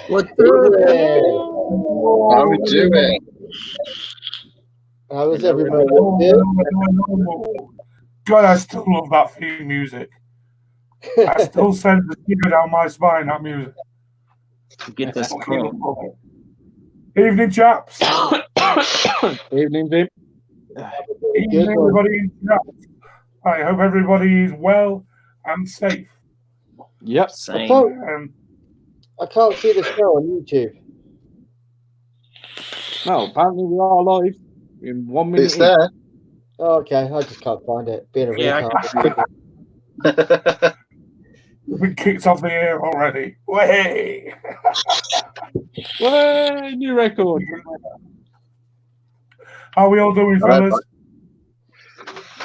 What's good? How we doing? How is everybody? God, I still love that theme music. I still send the shiver down my spine, that music. Get this cool. Evening, chaps. Evening, Vim. Evening, everybody in chat. I hope everybody is well and safe. Yep. Same. I can't see the show on YouTube. No, apparently we are live in 1 minute. It's there. Oh, okay, I just can't find it. Being a retard. We've been kicked off the air already. Way! Way, new record. How are we all doing, fellas?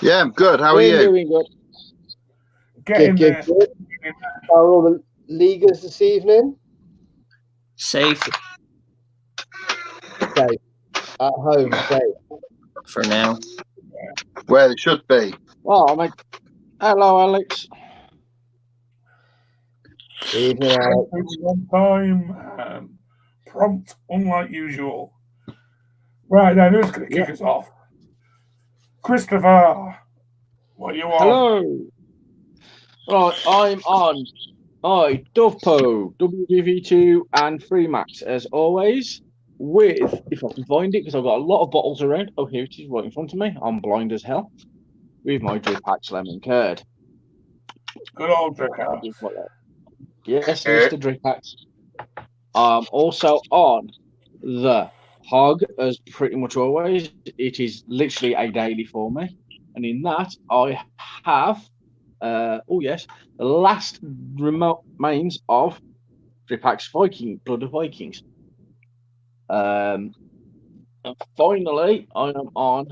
Yeah, I'm good. How are We're you? doing good. Getting there. Good. How are all the leaguers this evening? Safe Safe. At home, safe. for now. Where it should be. Oh, mate. Hello, Alex. Evening, Alex. On time. Prompt, unlike usual. Right, now who's going to kick us off? Christopher, what you on? Hello. Right, I'm on. Dovepo, WDV2 and Freemax as always. With, if I can find it, because I've got a lot of bottles around. Oh, here it is right in front of me. I'm blind as hell. With my Drip Hacks Lemon Curd. Good old Dricker. Yes, Mr. Drip Hacks. Also on the Hog, as pretty much always. It is literally a daily for me. And in that, I have, the last remote remains of Drip Hacks Blood of Vikings. And finally, I am on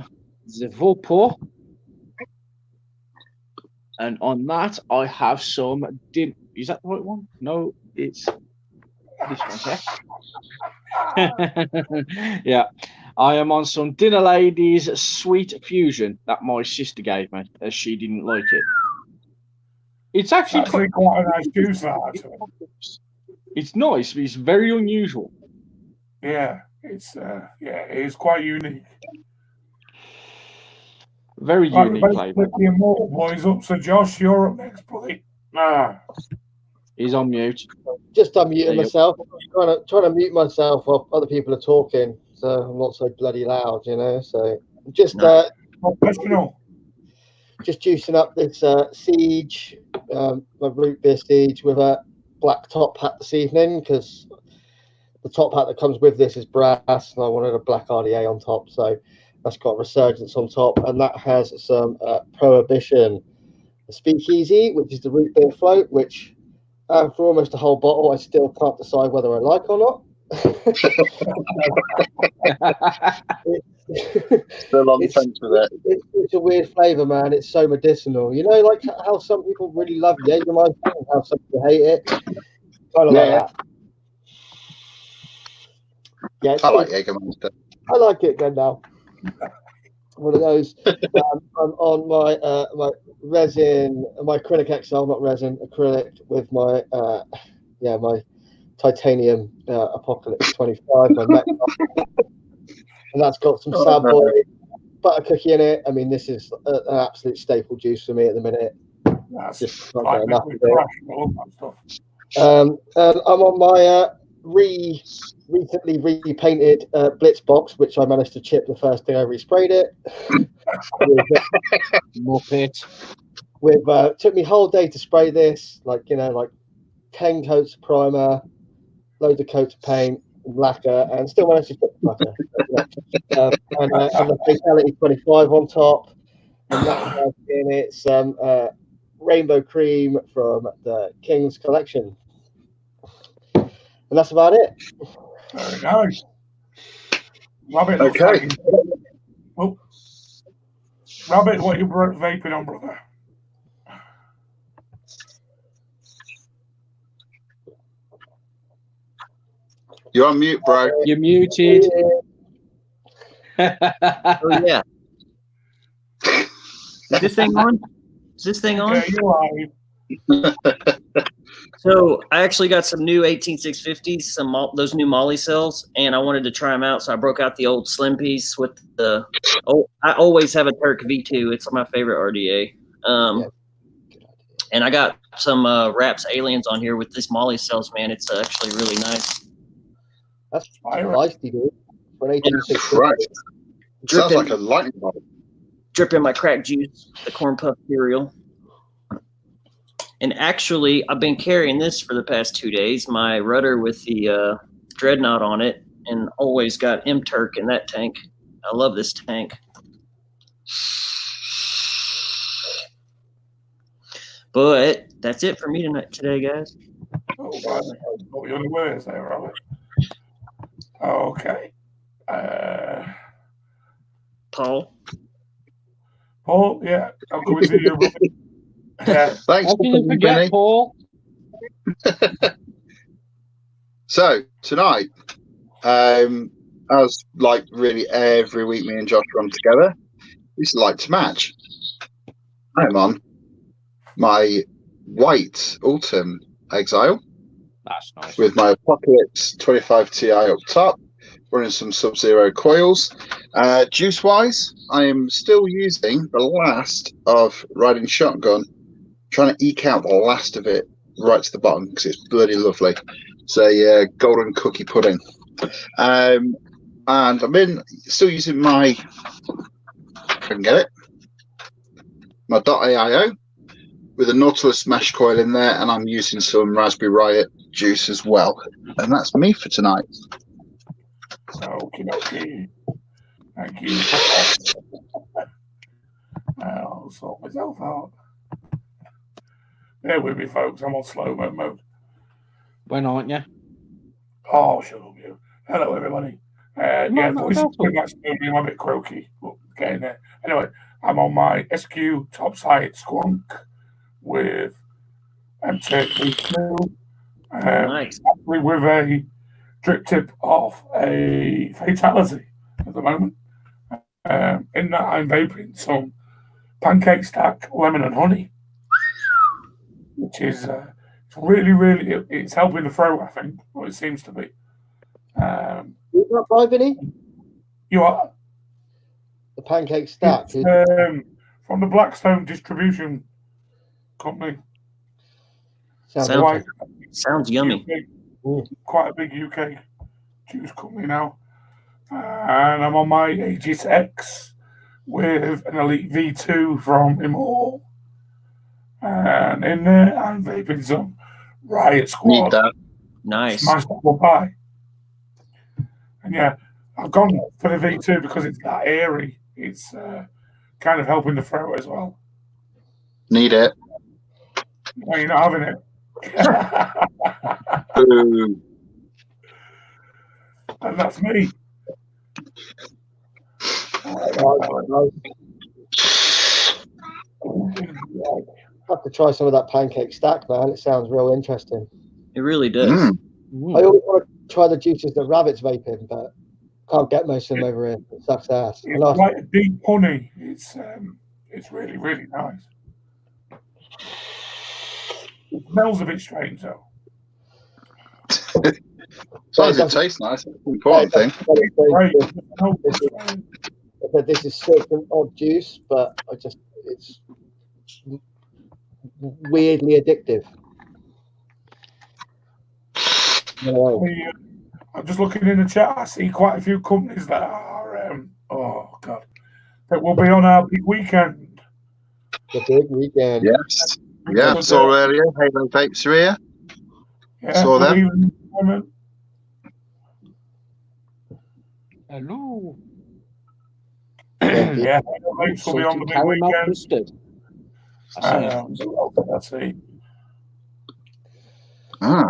the Vapor. And on that, I have some. Is that the right one? No, it's this one here. Yeah, I am on some Dinner Ladies Sweet Fusion that my sister gave me, as she didn't like it. It's actually quite a nice juice, that. It's nice, but it's very unusual. Yeah, it is quite unique. Very unique flavour. The Immortal Boys up, so Josh, you're up next, buddy. He's on mute. Just unmuting myself. I'm trying to mute myself while other people are talking, so I'm not so bloody loud, you know. So just professional. Just juicing up this Siege, my root beer Siege with a black top hat this evening because the top hat that comes with this is brass, and I wanted a black RDA on top, so that's got Resurgence on top, and that has some Prohibition Speakeasy, which is the root beer float, which for almost a whole bottle, I still can't decide whether I like or not. Still on the fence with it. It's a weird flavour, man. It's so medicinal. You know, like how some people really love Jägermeister and how some people hate it. Kind of like that. Yeah, I like Jägermeister. I like it then now. One of those. I'm on my resin, my acrylic XL, not resin, acrylic with my my titanium Apocalypse 25, my Mech, and that's got some Sad Boy butter cookie in it. I mean, this is an absolute staple juice for me at the minute. That's just not got enough of it. And I'm on my recently repainted Blitz box, which I managed to chip the first day I resprayed it. Muppet. Took me a whole day to spray this, like 10 coats of primer, loads of coats of paint, lacquer, and still managed to chip the lacquer. And the Fatality 25 on top, and that has in it some rainbow cream from the King's collection. And that's about it. very nice. Rabbit looks Okay. like he's... Oh. Rabbit, what are you vaping on, brother? You're on mute, bro. You're muted. Oh yeah. Is this thing on? Is this thing on? Yeah, you're live. So I actually got some new 18650s, those new Molly cells, and I wanted to try them out. So I broke out the old Slim piece with the. Oh, I always have a Turk V2. It's my favorite RDA. And I got some Raps Aliens on here with this Molly cells. Man, it's actually really nice. That's feisty, dude. For an 1860. Christ. Sounds like a lightning bolt. Dripping my crack juice, the corn puff cereal. And actually, I've been carrying this for the past 2 days. My rudder with the dreadnought on it, and always got M-Turk in that tank. I love this tank. But that's it for me today, guys. Oh, wow. What were your only words there, Robert? Okay. Paul? Paul, yeah, I'm coming to you. Yeah. Thanks How for can you coming, forget, Vinny. Paul? So tonight, as like really every week, me and Josh run together. We used to like to match. I'm on my white Autumn Exile That's nice. with my Apocalypse 25 Ti up top, running some Sub-Zero coils. Juice-wise, I am still using the last of Riding Shotgun, trying to eke out the last of it right to the bottom because it's bloody lovely. It's a golden cookie pudding. And I've been still using my, if I can get it, my .aio with a Nautilus mesh coil in there, and I'm using some Raspberry Riot juice as well. And that's me for tonight. Okay. Thank you. I'll sort myself out. Bear with me, folks. I'm on slow-mo mode. When aren't you? Oh, shut up, you. Hello, everybody. Yeah, no, voice no. is I'm a bit croaky, but getting there. Anyway, I'm on my SQ topside squonk with M2, Nice. actually with a drip tip off a fatality at the moment. In that, I'm vaping some pancake stack lemon and honey, which is really, it's helping the throat, I think, or it seems to be. You got by Vinny? You are The pancake stack. it's, from the Blackstone Distribution Company. Sounds yummy. Quite a big UK juice company now. And I'm on my Aegis X with an Elite V2 from Immortal. And in there, I'm vaping some Riot Need Squad. that. Nice. Smashed apple pie. And yeah, I've gone for the V2 because it's that airy. It's kind of helping the throat as well. Need it. No, you're not having it. Ooh. And that's me. Have to try some of that pancake stack, man. It sounds real interesting. It really does. Mm. I always want to try the juices that Rabbit's vaping, but can't get most of them over here. It sucks ass. It's like a deep honey. It's really, really nice. It smells a bit strange though. As long as it tastes nice, that's the important thing. Right. This is certain odd juice, but it's weirdly addictive. I'm just looking in the chat. I see quite a few companies that are that will be on our big weekend. The big weekend. Yes. Yeah, I saw earlier. Halo Vapes are here. Yeah, Saw them. evening, Simon. Hello. Yeah, Halo Vapes will be on the big Caramel weekend. custard. Let's see.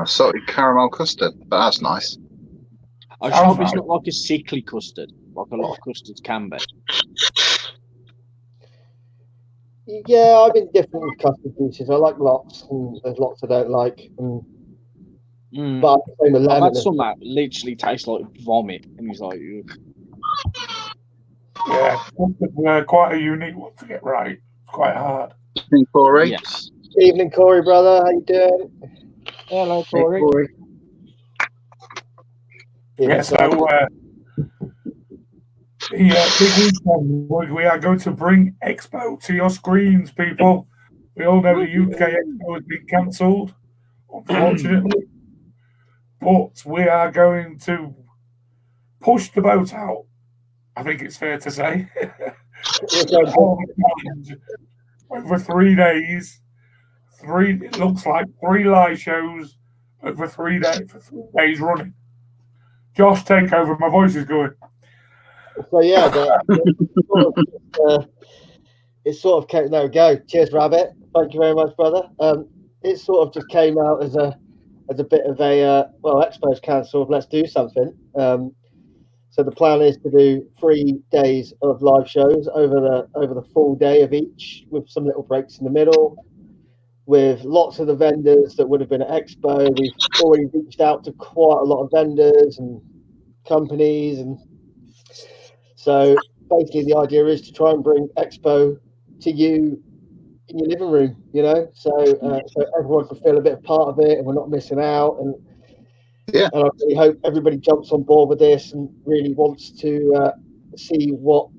Salted caramel custard. But that's nice. I hope it's not like a sickly custard. like a lot of custards can be. Yeah, I've been different with custard juices. I like lots, and there's lots I don't like. But I'm the same with I've lemon. had some that literally taste like vomit, and he's like, ugh. Yeah, it's quite a unique one to get right. It's quite hard. Corey. Yes. Evening, Corey, brother. How you doing? Hello, Hey, Corey. Corey. Yeah, so the big weekend, we are going to bring Expo to your screens, people. We all know the UK Expo has been cancelled, unfortunately. But we are going to push the boat out, I think it's fair to say. Over 3 days. It looks like 3 live shows over 3 days, for 3 days running. Josh, take over. My voice is going. So yeah, it sort of came. There we go. Cheers, Rabbit. Thank you very much, brother. It sort of just came out as a bit of a Expo's cancelled. Let's do something. So the plan is to do 3 days of live shows over the full day of each, with some little breaks in the middle, with lots of the vendors that would have been at Expo. We've already reached out to quite a lot of vendors and companies, and so basically the idea is to try and bring Expo to you in your living room, so everyone can feel a bit of part of it and we're not missing out. And I really hope everybody jumps on board with this and really wants to see what,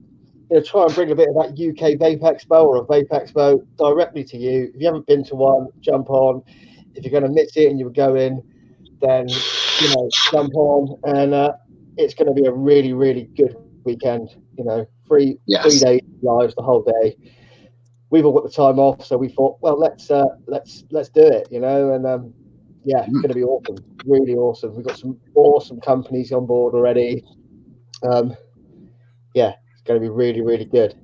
try and bring a bit of that UK Vape Expo or a Vape Expo directly to you. If you haven't been to one, jump on. If you're going to miss it and you're going, then jump on, and it's going to be a really, really good weekend. 3 days live, the whole day. We've all got the time off, so we thought, well, let's do it, and yeah, it's going to be awesome, really awesome. We've got some awesome companies on board already. Yeah, it's going to be really, really good.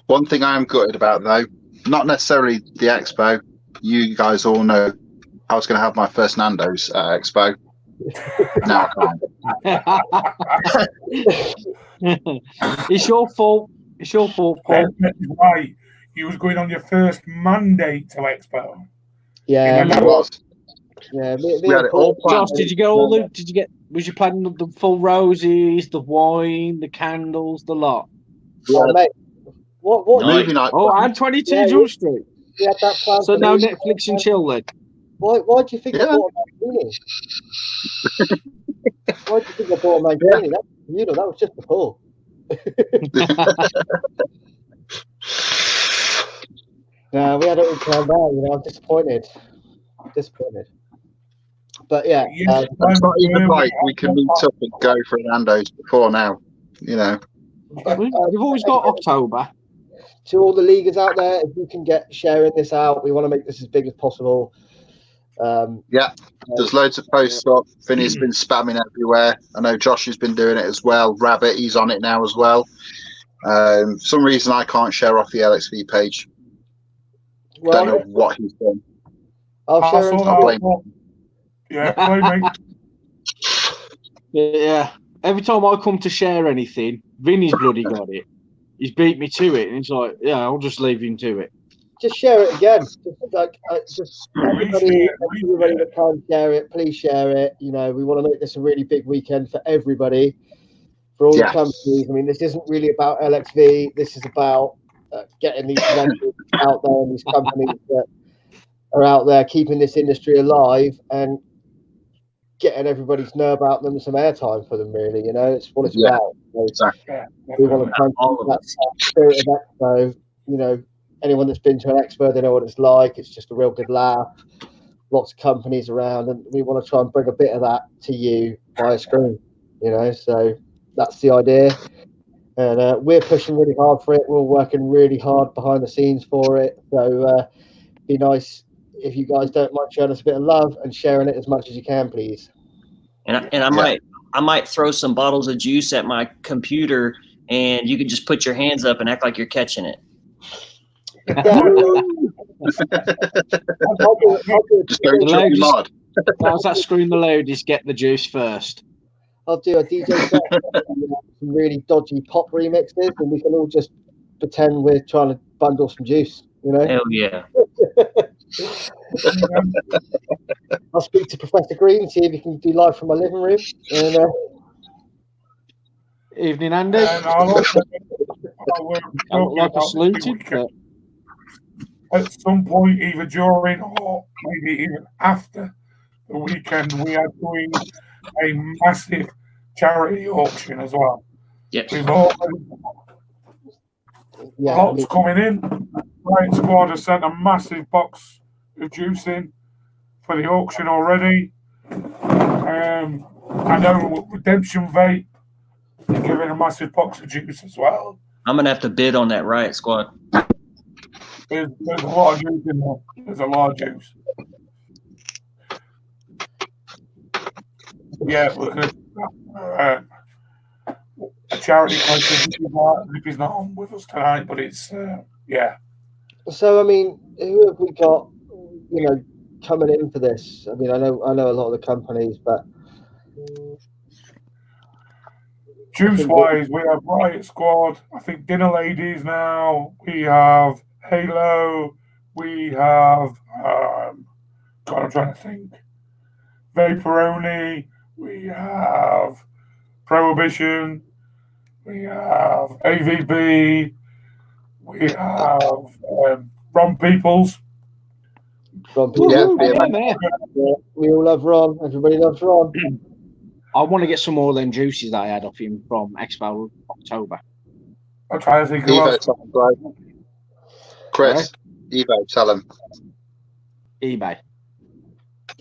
One thing I am gutted about, though, not necessarily the Expo. You guys all know I was going to have my first Nando's at Expo. Now I can't. It's your fault. It's your fault, Paul. Right. You was going on your first Monday to Expo. Yeah, it was. Yeah, we had it all planned. Josh, did you get all the? Did you get? Was you planning the full roses, the wine, the candles, the lot? Yeah, mate. What? Movie night. Oh, and 22 Jump Street. We had that plan. So now Netflix and chill then. Why do you think I bought a Mancini? Why do you think I bought a Mancini? That was just before. No, we had it all planned out. I'm disappointed. But yeah, it's not even like we can meet up and go for Nando's before now. You've always got October. To all the leaguers out there, if you can get sharing this out, we want to make this as big as possible. There's loads of posts up. Vinny's been spamming everywhere. I know Josh has been doing it as well. Rabbit, he's on it now as well. For some reason I can't share off the LXV page. Don't know what he's done. I'll share it. Yeah, blame me. Yeah. Every time I come to share anything, Vinny's bloody got it. He's beat me to it, and he's like, "Yeah, I'll just leave him to it." Just share it again. Everybody that can share it, please share it. We want to make this a really big weekend for everybody, for all the companies. I mean, this isn't really about LXV. This is about getting these vendors out there and these companies that are out there keeping this industry alive and getting everybody to know about them, some airtime for them. Really, it's what it's about. Exactly. We want to try and that spirit of Expo. Anyone that's been to an Expo, they know what it's like. It's just a real good laugh. Lots of companies around, and we want to try and bring a bit of that to you via screen. So that's the idea, and we're pushing really hard for it. We're working really hard behind the scenes for it. So be nice if you guys don't mind showing us a bit of love and sharing it as much as you can, please. And I might throw some bottles of juice at my computer, and you can just put your hands up and act like you're catching it. Just don't drink your mod. How's that scream the loudest? Get the juice first. I'll do a DJ set, some really dodgy pop remixes, and we can all just pretend we're trying to bundle some juice. You know. Hell yeah. I'll speak to Professor Green, see if he can do live from my living room. And, Evening, Andy. And I'll also Don't look like a saluted, but at some point, either during or maybe even after the weekend, we are doing a massive charity auction as well. Yes. We've already lots coming in. Riot Squad has sent a massive box of juice in for the auction already. I know Redemption Vape are giving a massive box of juice as well. I'm gonna have to bid on that Riot Squad. There's a lot of juice in there. There's a lot of juice. Yeah, we're gonna a charity question. He's not on with us tonight, but it's yeah. So I mean, who have we got? You know, coming in for this. I mean, I know a lot of the companies, but juice wise, we have Riot Squad. I think Dinner Ladies now. We have Halo. We have God, I'm trying to think. Vaporoni. We have Prohibition. We have AVB. We have Ron Peoples. We all love Ron. Everybody loves Ron. I want to get some more of them juices that I had off him from Expo October. I'm trying to think of Evo, tell him, bro. Chris, Evo, tell him. eBay.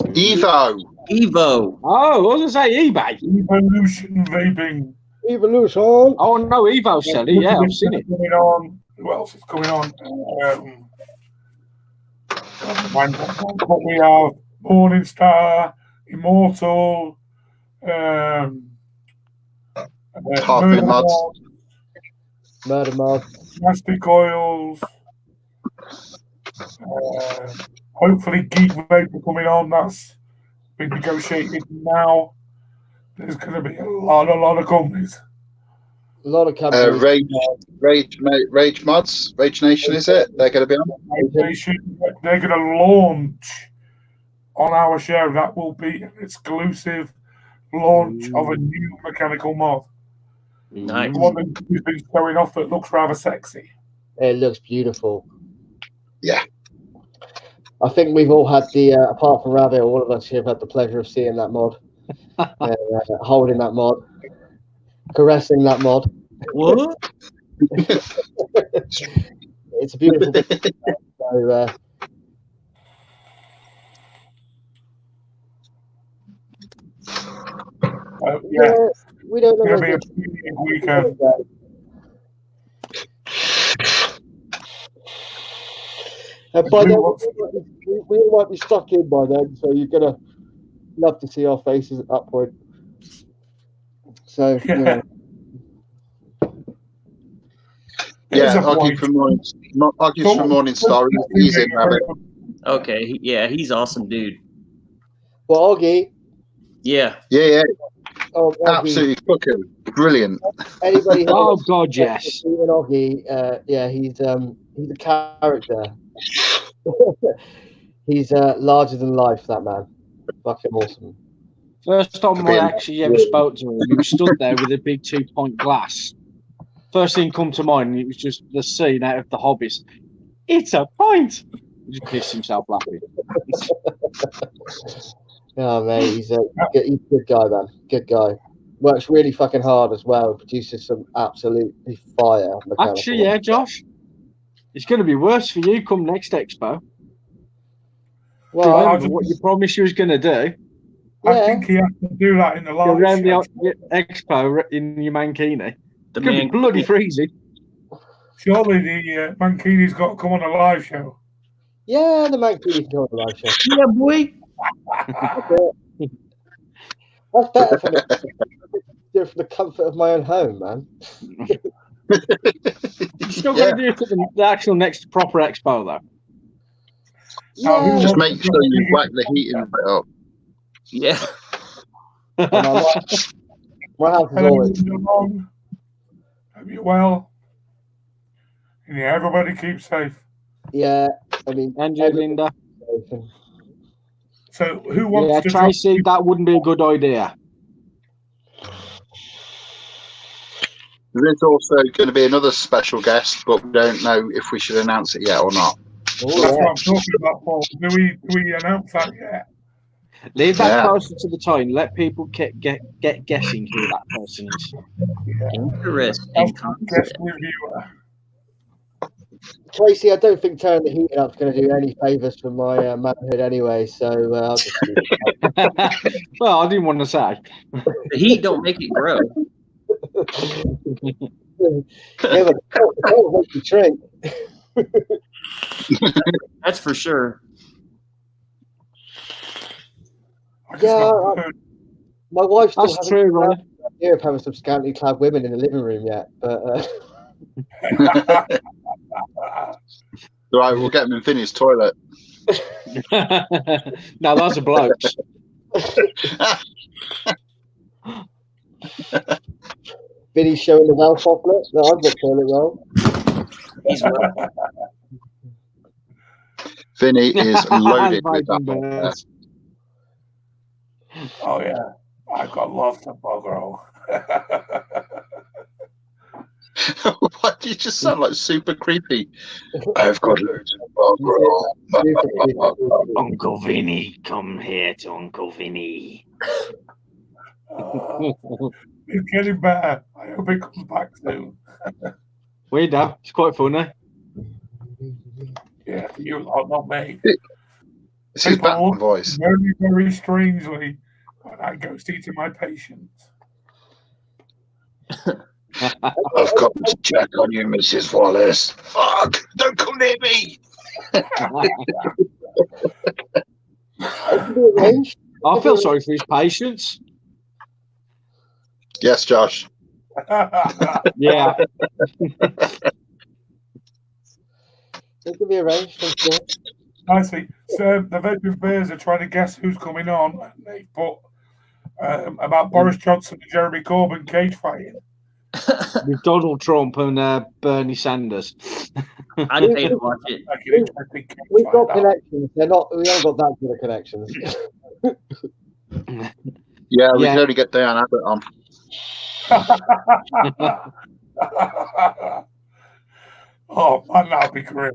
Evo. Evo. Oh, I was going to say eBay. Evolution Vaping. Evolution. Oh, no, Evo selling. Yeah, I've seen it. Who else is coming on? What we have Morningstar, Immortal, Murder Mod, Plastic Oils, hopefully Geek Vapor coming on. That's been negotiated now. There's going to be a lot of companies. A lot of companies. Rage Mods, Rage Nation, is it? They're going to be on. They're going to launch on our show. That will be an exclusive launch of a new mechanical mod. Nice. One that's going off that looks rather sexy. It looks beautiful. Yeah. I think we've all had the, apart from Ravi, all of us here have had the pleasure of seeing that mod, holding that mod, caressing that mod. What? It's a beautiful thing. So, yeah. We don't know. It's going to be a big weekend. By then, we might be stuck in by then, so you're gonna love to see our faces at that point. So, Yeah. Oggy from Morningstar. He's in, Rabbit. Okay, yeah, he's awesome, dude. Well, Oggy. Yeah. Yeah. Oh, Oggy. Absolutely fucking brilliant. Anybody? Oh God, yes. Oggy, yeah, he's a character. He's larger than life, that man. Fucking awesome. First time I actually ever spoke to him, he was stood there with a big 2-point glass. First thing come to mind, it was just the scene out of The Hobbit. It's a pint. He just pissed himself laughing. Oh man, he's a good guy, man. Good guy. Works really fucking hard as well. Produces some absolutely fire. Actually, yeah, Josh. It's going to be worse for you come next Expo. Well, remember what you promised you was going to do. I think he has to do that in the live around show. the Expo in your mankini. It's going to be bloody freezing. Surely the Mankini's got to come on a live show. Yeah, the Mankini's come on a live show. Yeah, boy. That's better for me. Do it for the comfort of my own home, man. You're still going to do it for the actual next proper Expo, though. Yeah. Just make sure you whack the heating bit up. Yeah. My house is Hello, always. along. Hope you're well. And yeah, everybody keep safe. Yeah, I mean, And you, Linda. So who wants Yeah, to Tracy, that wouldn't be a good idea. There is also going to be another special guest, but we don't know if we should announce it yet or not. Oh, That's yeah. what I'm talking about, Paul. Do we announce that yet? Leave that Yeah. closer to the time. Let people get guessing who that person is. Interesting Guest concept. reviewer. Tracy, I don't think turning the heating up's going to do any favours for my manhood anyway, so I'll just leave it. Well, I didn't want to say. The heat don't make it grow. Yeah, but it don't make you drink. That's for sure. I just Yeah, not heard. My wife still That's hasn't true, got right? the idea of having some scantily clad women in the living room yet, but Right, we'll get him in Vinny's toilet. Now that's a bloke. Vinny's showing the Valve off that I've got toilet roll. He's well. Vinny is loaded with Vaping that. birds. Oh yeah, I've got lots of bog roll. Why do you just sound like super creepy? I've got loads of bog roll. Uncle Vinny, come here to Uncle Vinny. It's getting better. I hope it comes back soon. We know. It's quite funny. Yeah, for you lot, not me. It's his People Batman look voice. very, very strangely when I go see to my patients. I've come to check on you, Mrs. Wallace. Fuck! Don't come near me! I feel sorry for his patients. Yes, Josh. Yeah. It can be arranged, I'm sure. I see. So the Vaping Bears are trying to guess who's coming on. And they put about Boris Johnson and Jeremy Corbyn cage fighting. With Donald Trump and Bernie Sanders. I'd pay to watch it. Like an interesting cage We've fight, got that. connections. We haven't got that good of connections. Yeah, we Yeah. can only get Diane Abbott on. Oh man, that'd be great.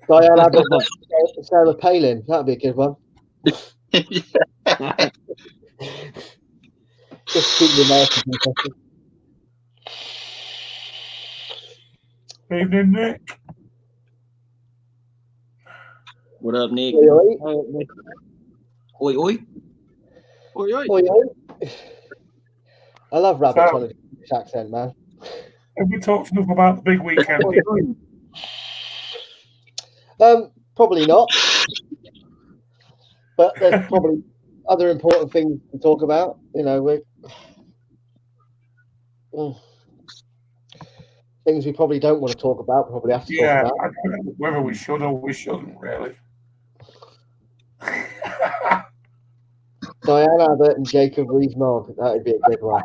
Diane Abbott, Sarah Palin. That'd be a good one. Just keep the Americans interested. Evening, Nick. What up, Nick? Oi, oi. Oi, oi. Oi, oi. Oi, oi. I love Rabbit So- trying to do this accent, man. Have we talked enough about the big weekend? Probably not. But there's probably other important things to talk about. You know, things we probably don't want to talk about. Probably have to Yeah, talk about. I don't know whether we should or we shouldn't, really. Diane Abbott and Jacob Rees-Mogg. That would be a good one.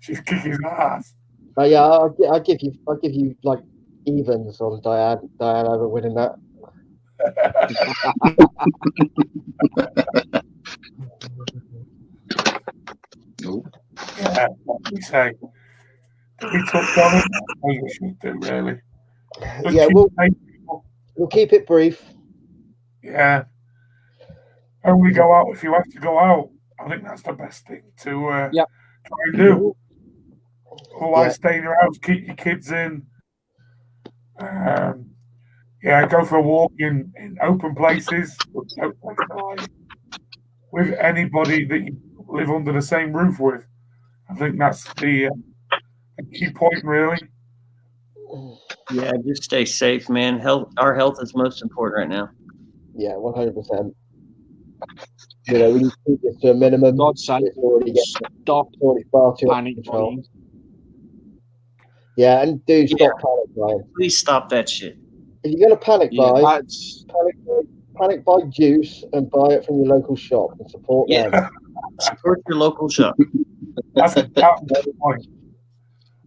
She's kicking his ass. Yeah, I'll give you like evens on Diane Abbott winning that. Yeah, what do we say? Do we touch on it? I think we should do, really. Just Yeah, keep saying people, we'll keep it brief. yeah. Only go out if you have to go out. I think that's the best thing to Yep. try and do. Otherwise, Yeah. stay in your house, keep your kids in. Yeah, go for a walk in open places. But don't take time with anybody that you live under the same roof with. I think that's the key point, really. Yeah, just stay safe, man. Our health is most important right now. Yeah, 100%. You know, we need to keep this to a minimum. God's sake, It's already stop far too panic control. buying. Yeah, and dude, Yeah. stop panic buying. Please stop that shit. If you're gonna panic Yeah, buy, that's panic buy juice and buy it from your local shop and support Yeah. them. Support your local shop. That's a point.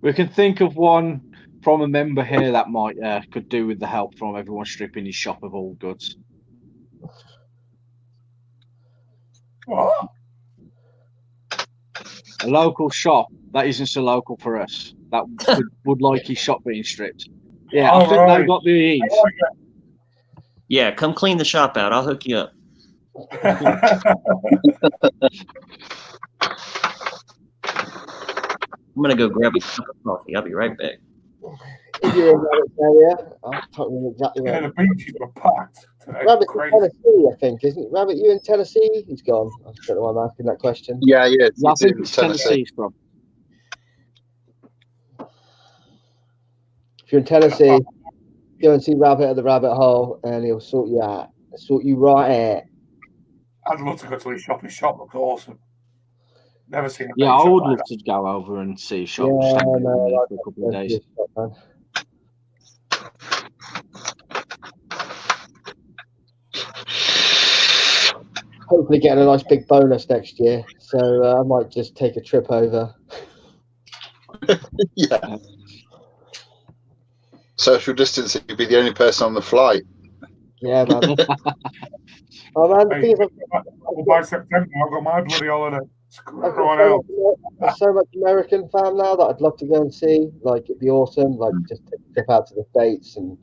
We can think of one from a member here that might could do with the help from everyone stripping his shop of all goods. What? A local shop that isn't so local for us that would like his shop being stripped. Yeah, I think they got the ease. Yeah, come clean the shop out. I'll hook you up. I'm gonna go grab a cup of coffee. I'll be right back. If you're in that area, I can't remember exactly where. Yeah, the beaches were packed today. Rabbit's in Crazy. Tennessee, I think, isn't it? Rabbit, you in Tennessee? He's gone. I don't know why I'm asking that question. Yeah. I It's think in it's Tennessee's from. If you're in Tennessee, go and see Rabbit at the Rabbit Hole, and he'll sort you out. Sort you right out. I'd love to go to his shop. His shop looks awesome. Never seen a Yeah, vape I shop would like love to go over and see a shop. Yeah, Just hang no, around there like for a couple of days. Hopefully getting a nice big bonus next year, so I might just take a trip over. Yeah. Social distancing, you'd be the only person on the flight. Yeah, man. Oh man, the Hey, thing is, by September, I've got my bloody holiday. Screw I've everyone got else. so much American fam now that I'd love to go and see. Like, it'd be awesome. Like, just take a trip out to the States and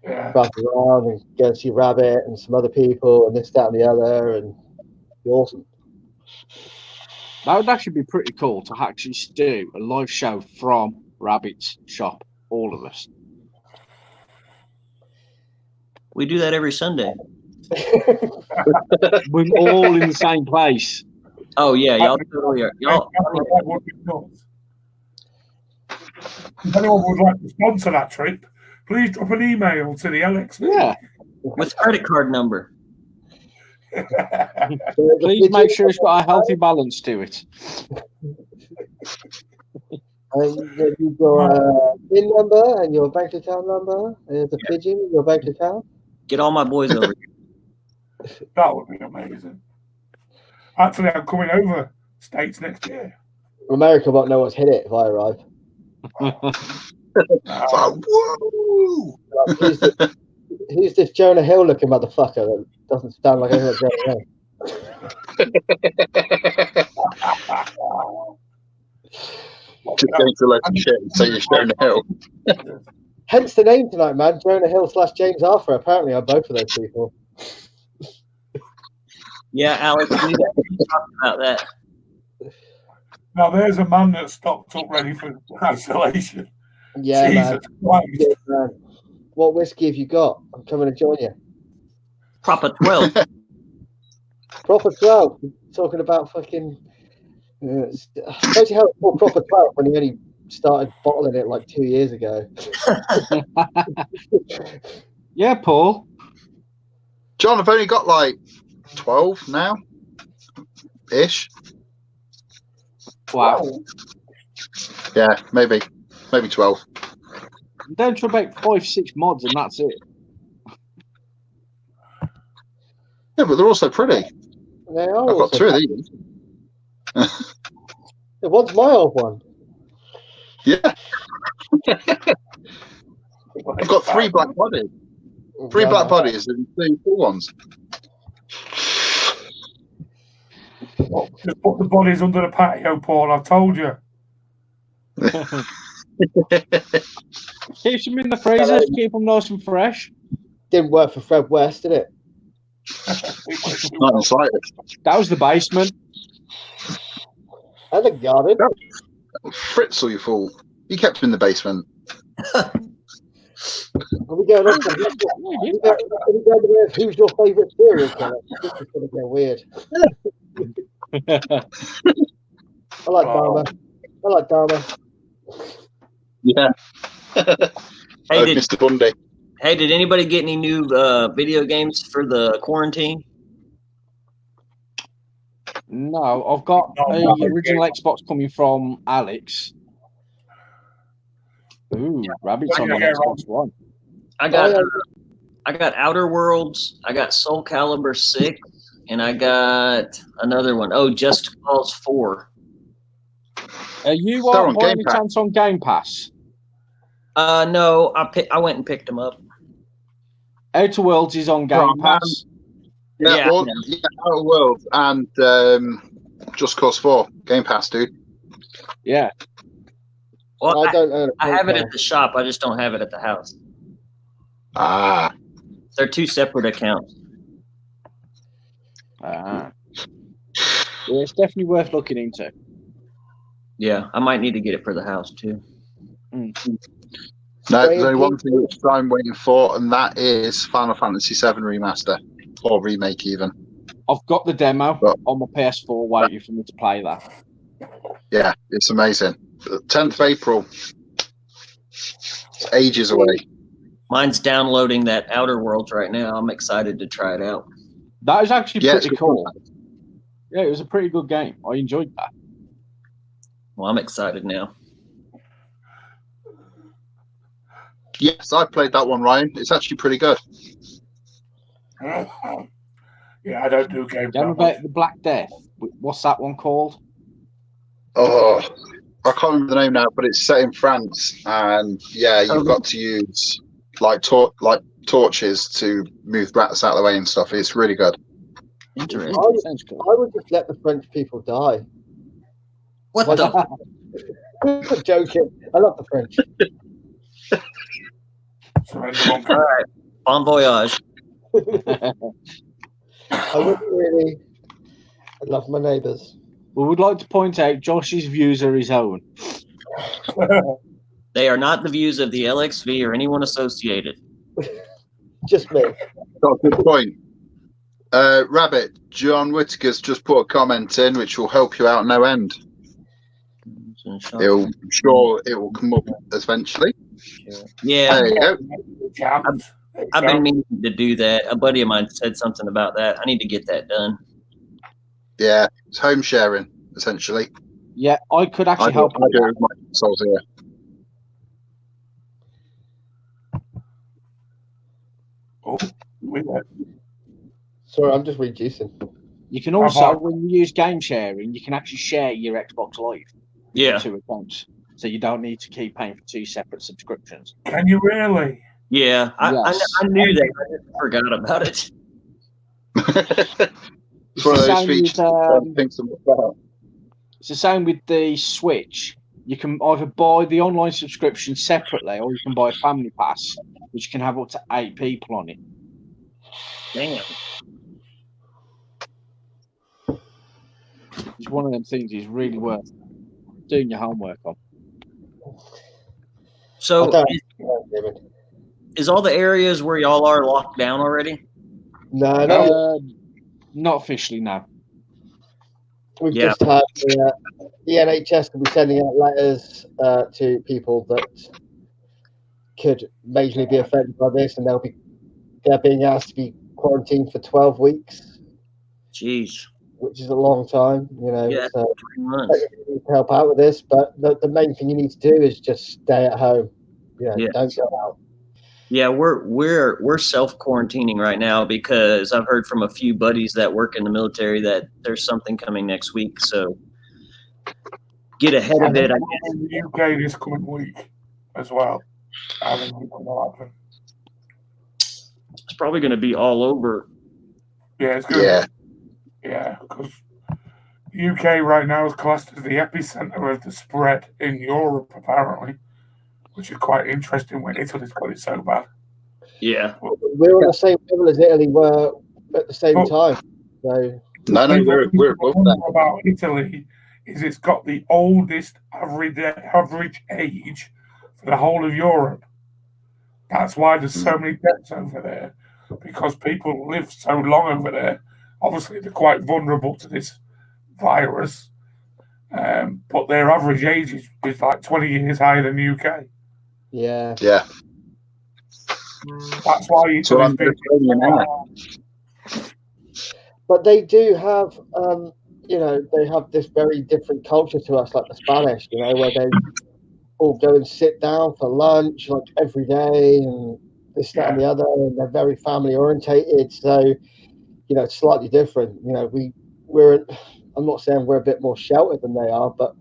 Yeah. bounce around and go and see Rabbit and some other people and this, that, and the other, and it'd be awesome. That would actually be pretty cool to actually do a live show from Rabbit's shop, all of us. We do that every Sunday. We're all in the same place. Oh yeah, y'all totally are. Y'all, That would be nuts. If anyone would like to sponsor that trip, please drop an email to the LX. Yeah. with credit card number. Please make sure it's got a healthy balance to it. You've got a PIN number and your bank account number. There's a pigeon in your bank account. Get all my boys over here. That would be amazing. Actually, I'm coming over States next year. America won't know what's hit it if I arrive. It's like, whoa! Like, who's this Jonah Hill looking motherfucker that doesn't sound like anyone Jonah Hill? Just going to let shit and say you're Jonah Hill. Hence the name tonight, man. Jonah Hill / James Arthur. Apparently, I'm both of those people. Yeah, Alex, we need to talk about that. Now, there's a man that's stocked up ready for cancellation. Yeah, Jesus Christ. Yeah, man. What whiskey have you got? I'm coming to join you. Proper 12. Proper 12. Talking about fucking. Don't you how it's called Proper 12 when you only started bottling it like 2 years ago? Yeah, Paul. John, I've only got like 12 now, ish. Wow. Yeah, maybe 12. Down to about 5-6 mods and that's it. Yeah, but they're also pretty. They are I've got also 2 of these. Yeah, one's my old one. Yeah, I've got 3 black bodies. 3 black bodies and 2 full ones. Just put the bodies under the patio, Paul. I've told you. Keep them in the freezer, keep them nice and fresh. Didn't work for Fred West, did it? Not in the slightest. That was the basement. And the garden. Fritzel, you fool. You kept him in the basement. Are we going on to who's your favourite serial killer? This is going to get weird. I like Dharma. Yeah. Hey, Mr. Bundy. Hey, did anybody get any new video games for the quarantine? No, I've got the original Xbox coming from Alex. Ooh, Rabbit's on the Xbox One. I got Outer Worlds, I got Soul Calibur 6, and I got another one. Oh, Just Cause 4. Are you They're on by Game any Pass. chance on Game Pass? No, I went and picked them up. Outer Worlds is on Game Oh, man. Pass. Yeah, Yeah. well, yeah, Outer Worlds and Just Cause 4 Game Pass, dude. Yeah. Well, I don't own I have it Game at the shop. I just don't have it at the house. Ah, They're two separate accounts. Yeah, it's definitely worth looking into. Yeah, I might need to get it for the house too. no, there's only one thing which I'm waiting for, and that is Final Fantasy VII Remaster, or remake even. I've got the demo But- on my PS4 waiting for me to play that. Yeah, it's amazing. 10th of April. It's ages away. Mine's downloading that Outer Worlds right now. I'm excited to try it out. That is actually Yeah, pretty it's cool. Yeah, it was a pretty good game. I enjoyed that. Well, I'm excited now. Yes, I played that one, Ryan. It's actually pretty good. Yeah, I don't do games. Game that much. about the Black Death. What's that one called? Oh, I can't remember the name now, but it's set in France, and yeah, you've got to use torches to move rats out of the way and stuff. It's really good. Interesting. Sounds cool. I would just let the French people die. What Like- the? I'm joking. I love the French. Surrender one. All right. Bon voyage. I wouldn't really. I love my neighbours. We would like to point out Josh's views are his own. They are not the views of the LXV or anyone associated. Just me. Got a good point. Rabbit, John Whittaker's just put a comment in which will help you out no end. I'm sure it will come up eventually. Yeah, There you go. I've been meaning to do that. A buddy of mine said something about that. I need to get that done. Yeah, it's home sharing, essentially. Yeah, I could I actually do, help. I do it with my consoles here. Oh, we went. Sorry, I'm just reducing. You can also, when you use game sharing, you can actually share your Xbox Live. Yeah. Two accounts, so you don't need to keep paying for two separate subscriptions. Can you really? Yeah, I knew that. I just forgot about it. It's one of those Same features with, that thinks about. It's the same with the Switch. You can either buy the online subscription separately, or you can buy a family pass, which can have up to 8 people on it. Damn. It's one of them things is really worth doing your homework on. So, David. is all the areas where y'all are locked down already? No. Not officially, no. We've Yeah. just had the NHS will be sending out letters to people that could majorly be affected by this, and they're being asked to be quarantined for 12 weeks, Jeez. which is a long time, Yeah, So 3 months. you need to help out with this, but the main thing you need to do is just stay at home. Yeah. Don't go out. Yeah, we're self quarantining right now because I've heard from a few buddies that work in the military that there's something coming next week. So get ahead of it. I guess. In the UK this coming week as well. I think it will happen. It's probably going to be all over. Yeah, it's good. Yeah. Yeah, because the UK right now is classed as the epicenter of the spread in Europe, apparently, which is quite interesting when Italy's got it so bad. Yeah. We're on the same level as Italy were at the same time. So No, we're above One that. thing about Italy is it's got the oldest average age for the whole of Europe. That's why there's so many deaths over there, because people live so long over there. Obviously, they're quite vulnerable to this virus, but their average age is like 20 years higher than the UK. yeah. Yeah. That's why So I'm Italy's telling you now. But they do have, they have this very different culture to us, like the Spanish, where they all go and sit down for lunch like every day and this, that, and the other, and they're very family orientated. So, it's slightly different. I'm not saying we're a bit more sheltered than they are, but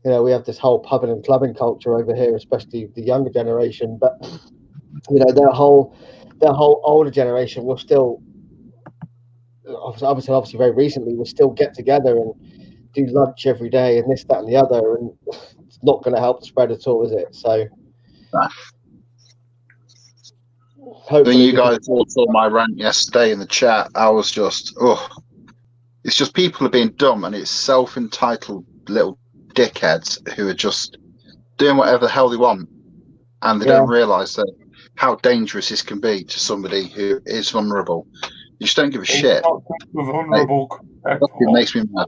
you know, we have this whole pubbing and clubbing culture over here, especially the younger generation. But you know, their whole older generation will still, obviously, very recently, will still get together and do lunch every day and this, that, and the other, and it's not going to help the spread at all, is it? So, When you guys all saw my rant yesterday in the chat, I was just, it's just people are being dumb, and it's self-entitled little dickheads who are just doing whatever the hell they want, and they don't realise that how dangerous this can be to somebody who is vulnerable. You just don't give a shit. It makes me mad.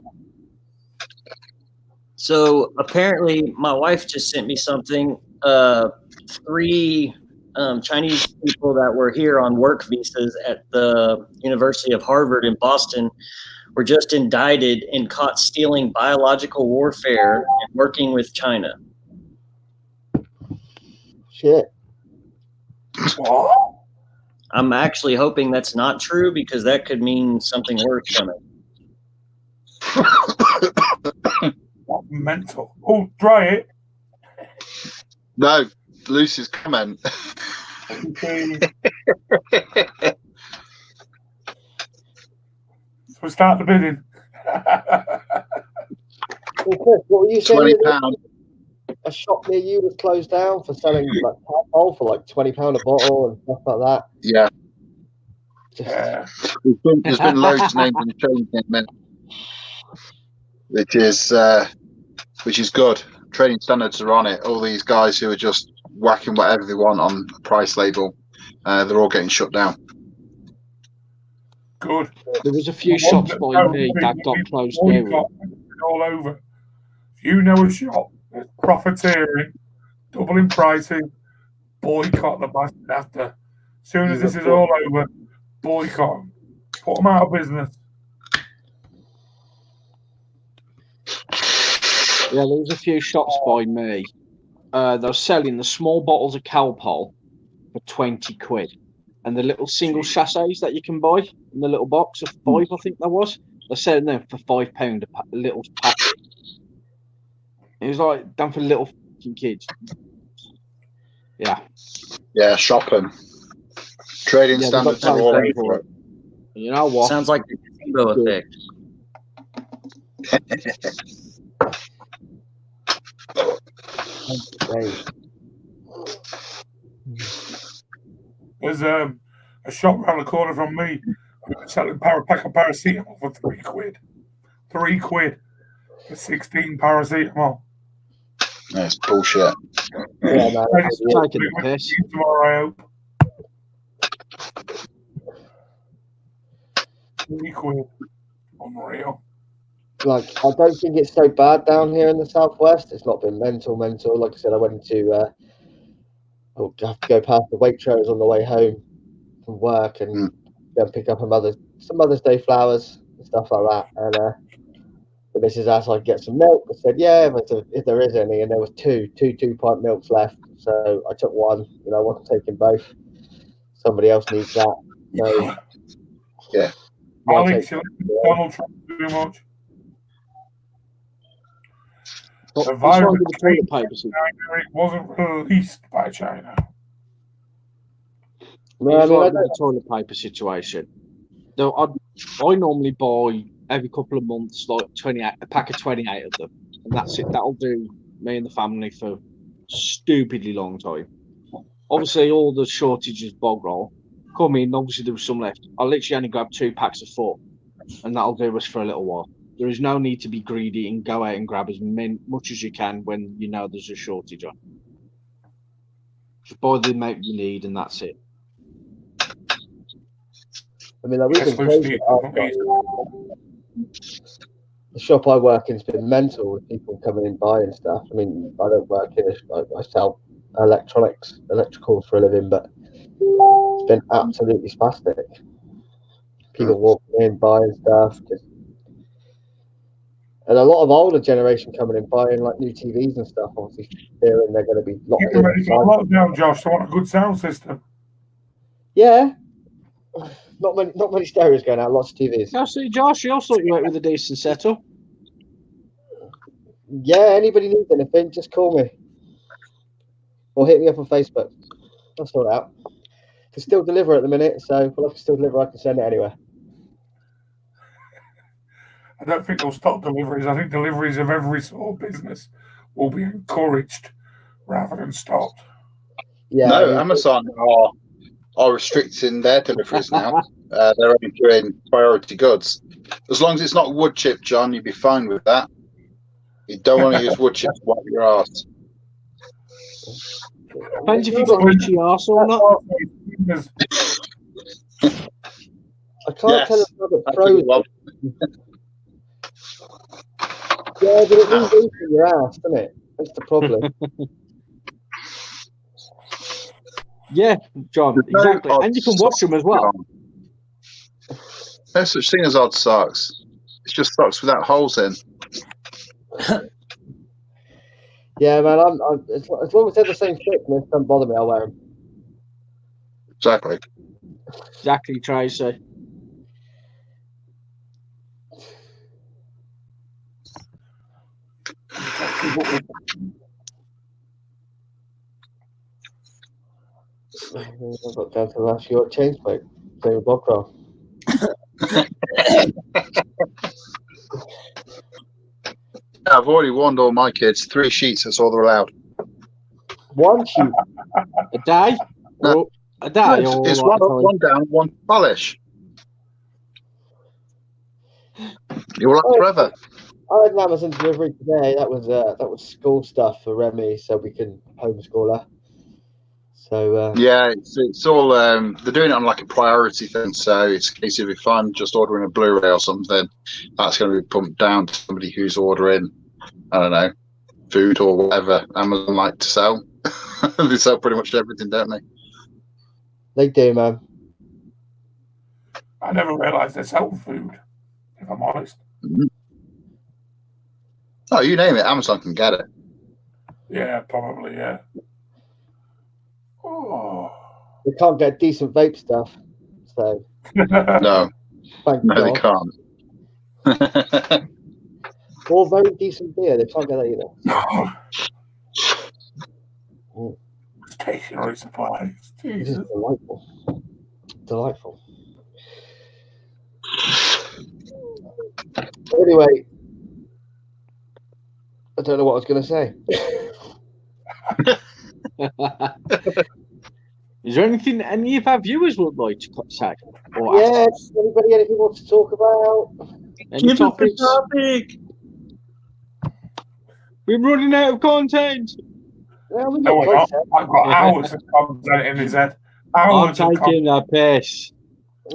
So apparently, my wife just sent me something. 3 Chinese people that were here on work visas at the University of Harvard in Boston were just indicted and caught stealing biological warfare and working with China. Shit. What? I'm actually hoping that's not true, because that could mean something worse coming. Mental. Oh, dry it. No, Lucy's comment. So start the bidding. Well, Chris, what were you saying? £20. A shop near you was closed down for selling like alcohol for like £20 a bottle and stuff like that. Yeah. Yeah. There's been loads of names and changing, which is good. Trading standards are on it. All these guys who are just whacking whatever they want on a price label, they're all getting shut down. Good. There was a few shops by me that got closed down. All over. If you know a shop that's profiteering, doubling pricing, boycott the bastard after. As soon as this is all over, boycott them. Put them out of business. Yeah, there was a few shops by me. They were selling the small bottles of Calpol for 20 quid. And the little single sachets that you can buy in the little box of 5, I think that was. They're selling them for £5 a little packet. It was like done for little fucking kids. Yeah. Yeah, shopping. Trading standards are all over it. You know what? Sounds like the placebo effect. There's a shop around the corner from me selling a pack of paracetamol for 3 quid. 3 quid for 16 paracetamol. That's bullshit. Yeah, no, Taking the piss. Tomorrow, I hope. 3 quid. Unreal. like, I don't think it's so bad down here in the southwest. It's not been mental. Like I said, I went to I have to go past the Waitrose on the way home from work and go and pick up some Mother's Day flowers and stuff like that. And the missus asked if I could get some milk. I said, yeah, if there is any. And there was two 2-pint milks left. So I took one. You know, I wasn't taking both. Somebody else needs that. So, yeah. Alex, you like Donald Trump too much. The virus wasn't released by China. No, I mean, the toilet paper situation. No, I normally buy every couple of months like a pack of 28 of them, and that's it. That'll do me and the family for stupidly long time. Obviously, all the shortages bog roll. Come in, obviously there was some left. I'll literally only grab 2 packs of 4, and that'll do us for a little while. There is no need to be greedy and go out and grab as much as you can when you know there's a shortage on. Just buy the amount you need, and that's it. I mean, we've been crazy. The shop I work in's been mental with people coming in buying stuff. I mean, I don't work in I sell electricals for a living, but it's been absolutely spastic. People walking in buying stuff, and a lot of older generation coming in buying like new TVs and stuff. Obviously, fearing they're going to be locked in. Ready for lockdown, Josh? I want a good sound system. Yeah, not many stereos going out. Lots of TVs. I see, Josh. You also thought you went with a decent setup. Yeah, anybody needs anything, just call me. Or hit me up on Facebook. I'll sort it out. Can still deliver at the minute, so if I can still deliver, I can send it anywhere. I don't think they'll stop deliveries. I think deliveries of every sort of business will be encouraged rather than stopped. Yeah, No, I mean, Amazon are restricting their deliveries now. They're only doing priority goods. As long as it's not wood chip, John, you'd be fine with that. You don't want to use wood chip to wipe your ass. Depends if you've got itchy arse or not. I can't tell if it's that's a frozen. good one. Yeah, but it means eating your ass, doesn't it? That's the problem. Yeah, John, exactly. And you can wash them as well. No such thing as odd socks. It's just socks without holes in. Yeah, man. I'm as long as they're the same thickness, don't bother me. I'll wear them. Exactly. Exactly, Tracy. I've got down to the last York chain plate. Same with Bob Croft. I've already warned all my kids 3 sheets, that's all they're allowed. One sheet. A day? No. Or a day? Or It's like one up, one down, one polish. You'll last forever. I had an Amazon delivery today. That was school stuff for Remy, so we can homeschool her. So Yeah, it's all they're doing it on like a priority thing. So it's a case of if I'm just ordering a Blu-ray or something, that's going to be pumped down to somebody who's ordering, I don't know, food or whatever Amazon like to sell. They sell pretty much everything, don't they? they do, man. I never realised they sell food, if I'm honest. Oh, you name it, Amazon can get it. Yeah, probably, yeah. Oh. We can't get decent vape stuff. So No, thank no, God. they can't. Or very decent beer. They can't get that either. Stationary supplies. This is Jesus. delightful. Delightful. Anyway, I don't know what I was going to say. Is there anything any of our viewers would like to say? Or Yes, anybody anything wants to talk about? any topics? topic. We're running out of content. Well, we've No, got we're not. content. I've got hours of content in his head. I'm Hours of taking content. the piss.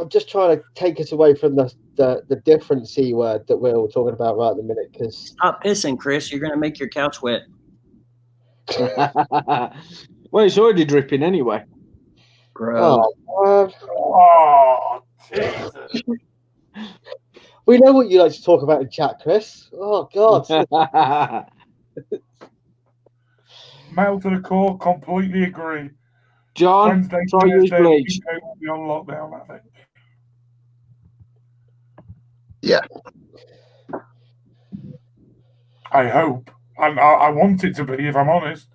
I'm just trying to take us away from the different C word that we're all talking about right at the minute. Because Stop pissing, Chris. You're going to make your couch wet. Well, it's already dripping anyway. Gross. Oh, Jesus. we know what you like to talk about in chat, Chris. Oh God. Mail to the core, completely agree. John, Wednesday, try use Thursday, bleach. UK will be on lockdown, I think. Yeah. I hope. And I want it to be, if I'm honest.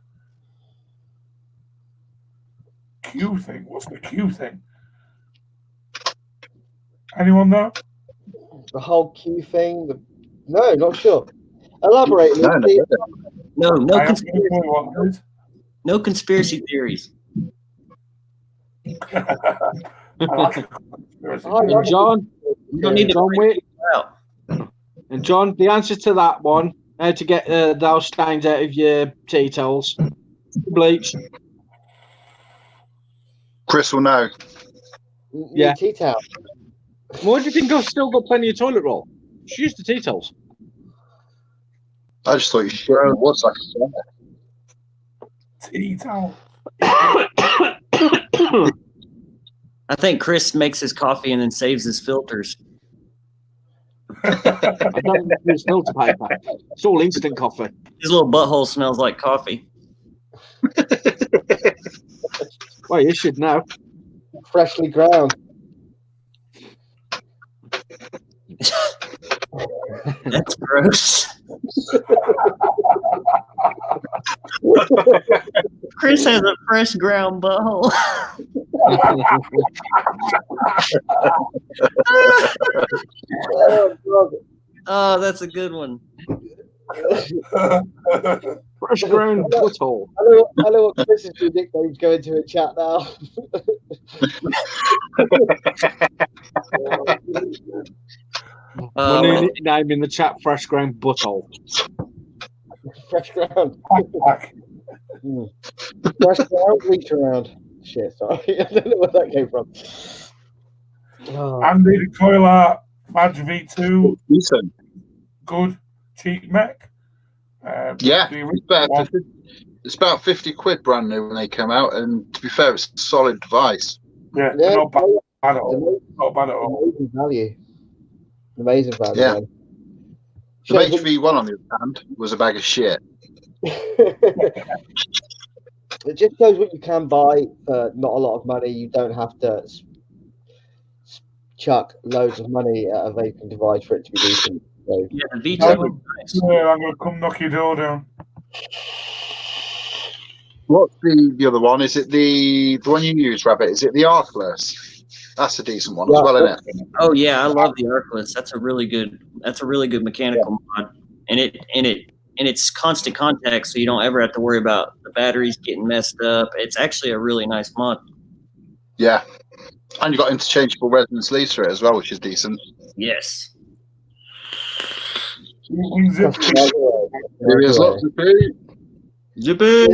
Q thing? What's the Q thing? Anyone know? The whole Q thing. No, not sure. Elaborate. No, Lucy. No I have no conspiracy. clue what it is. No conspiracy theories. I like a conspiracy Oh, theory. And John, You don't need to John, break it out. and John, the answer to that one, how to get those stains out of your tea towels, bleach. Chris will know. Yeah. Tea towel. Why do you think I've still got plenty of toilet roll? Just use the tea towels. I just thought you shit in the woods like a Tea towel. I think Chris makes his coffee and then saves his filters. I don't use filter paper. It's all instant coffee. His little butthole smells like coffee. Well, you should know. Freshly ground. That's gross. Chris has a fresh ground butthole. Oh, that's a good one. Fresh ground butthole. I know what Chris's new nickname's going to a chat now. My new nickname in the chat: Fresh ground butthole. Fresh ground. Back. Fresh ground, reach around. Shit, sorry. I don't know where that came from. Oh. Andy, the coil art Badge V2, Decent. good, cheap mech. Yeah, the it's about 50 quid brand new when they come out, and to be fair, it's a solid device. Yeah, Yeah, not bad at all. Not bad at all. Amazing value. Amazing value. Yeah. Man. The Shows that- HV1 on the other hand was a bag of shit. It just shows what you can buy for not a lot of money. You don't have to chuck loads of money at a vaping device for it to be decent. So, Yeah, the V2 was nice. Yeah, I'm going to come knock your door down. What's the other one? Is it the one you use, Rabbit? Is it the Arcless? That's a decent one as well, isn't it? Oh yeah, I love the Arcless. That's a really good mechanical mod, and it's constant contact, so you don't ever have to worry about the batteries getting messed up. It's actually a really nice mod. Yeah. And you got interchangeable resonance leads for it as well, which is decent. Yes. Zip. There is lots of food. Zippy.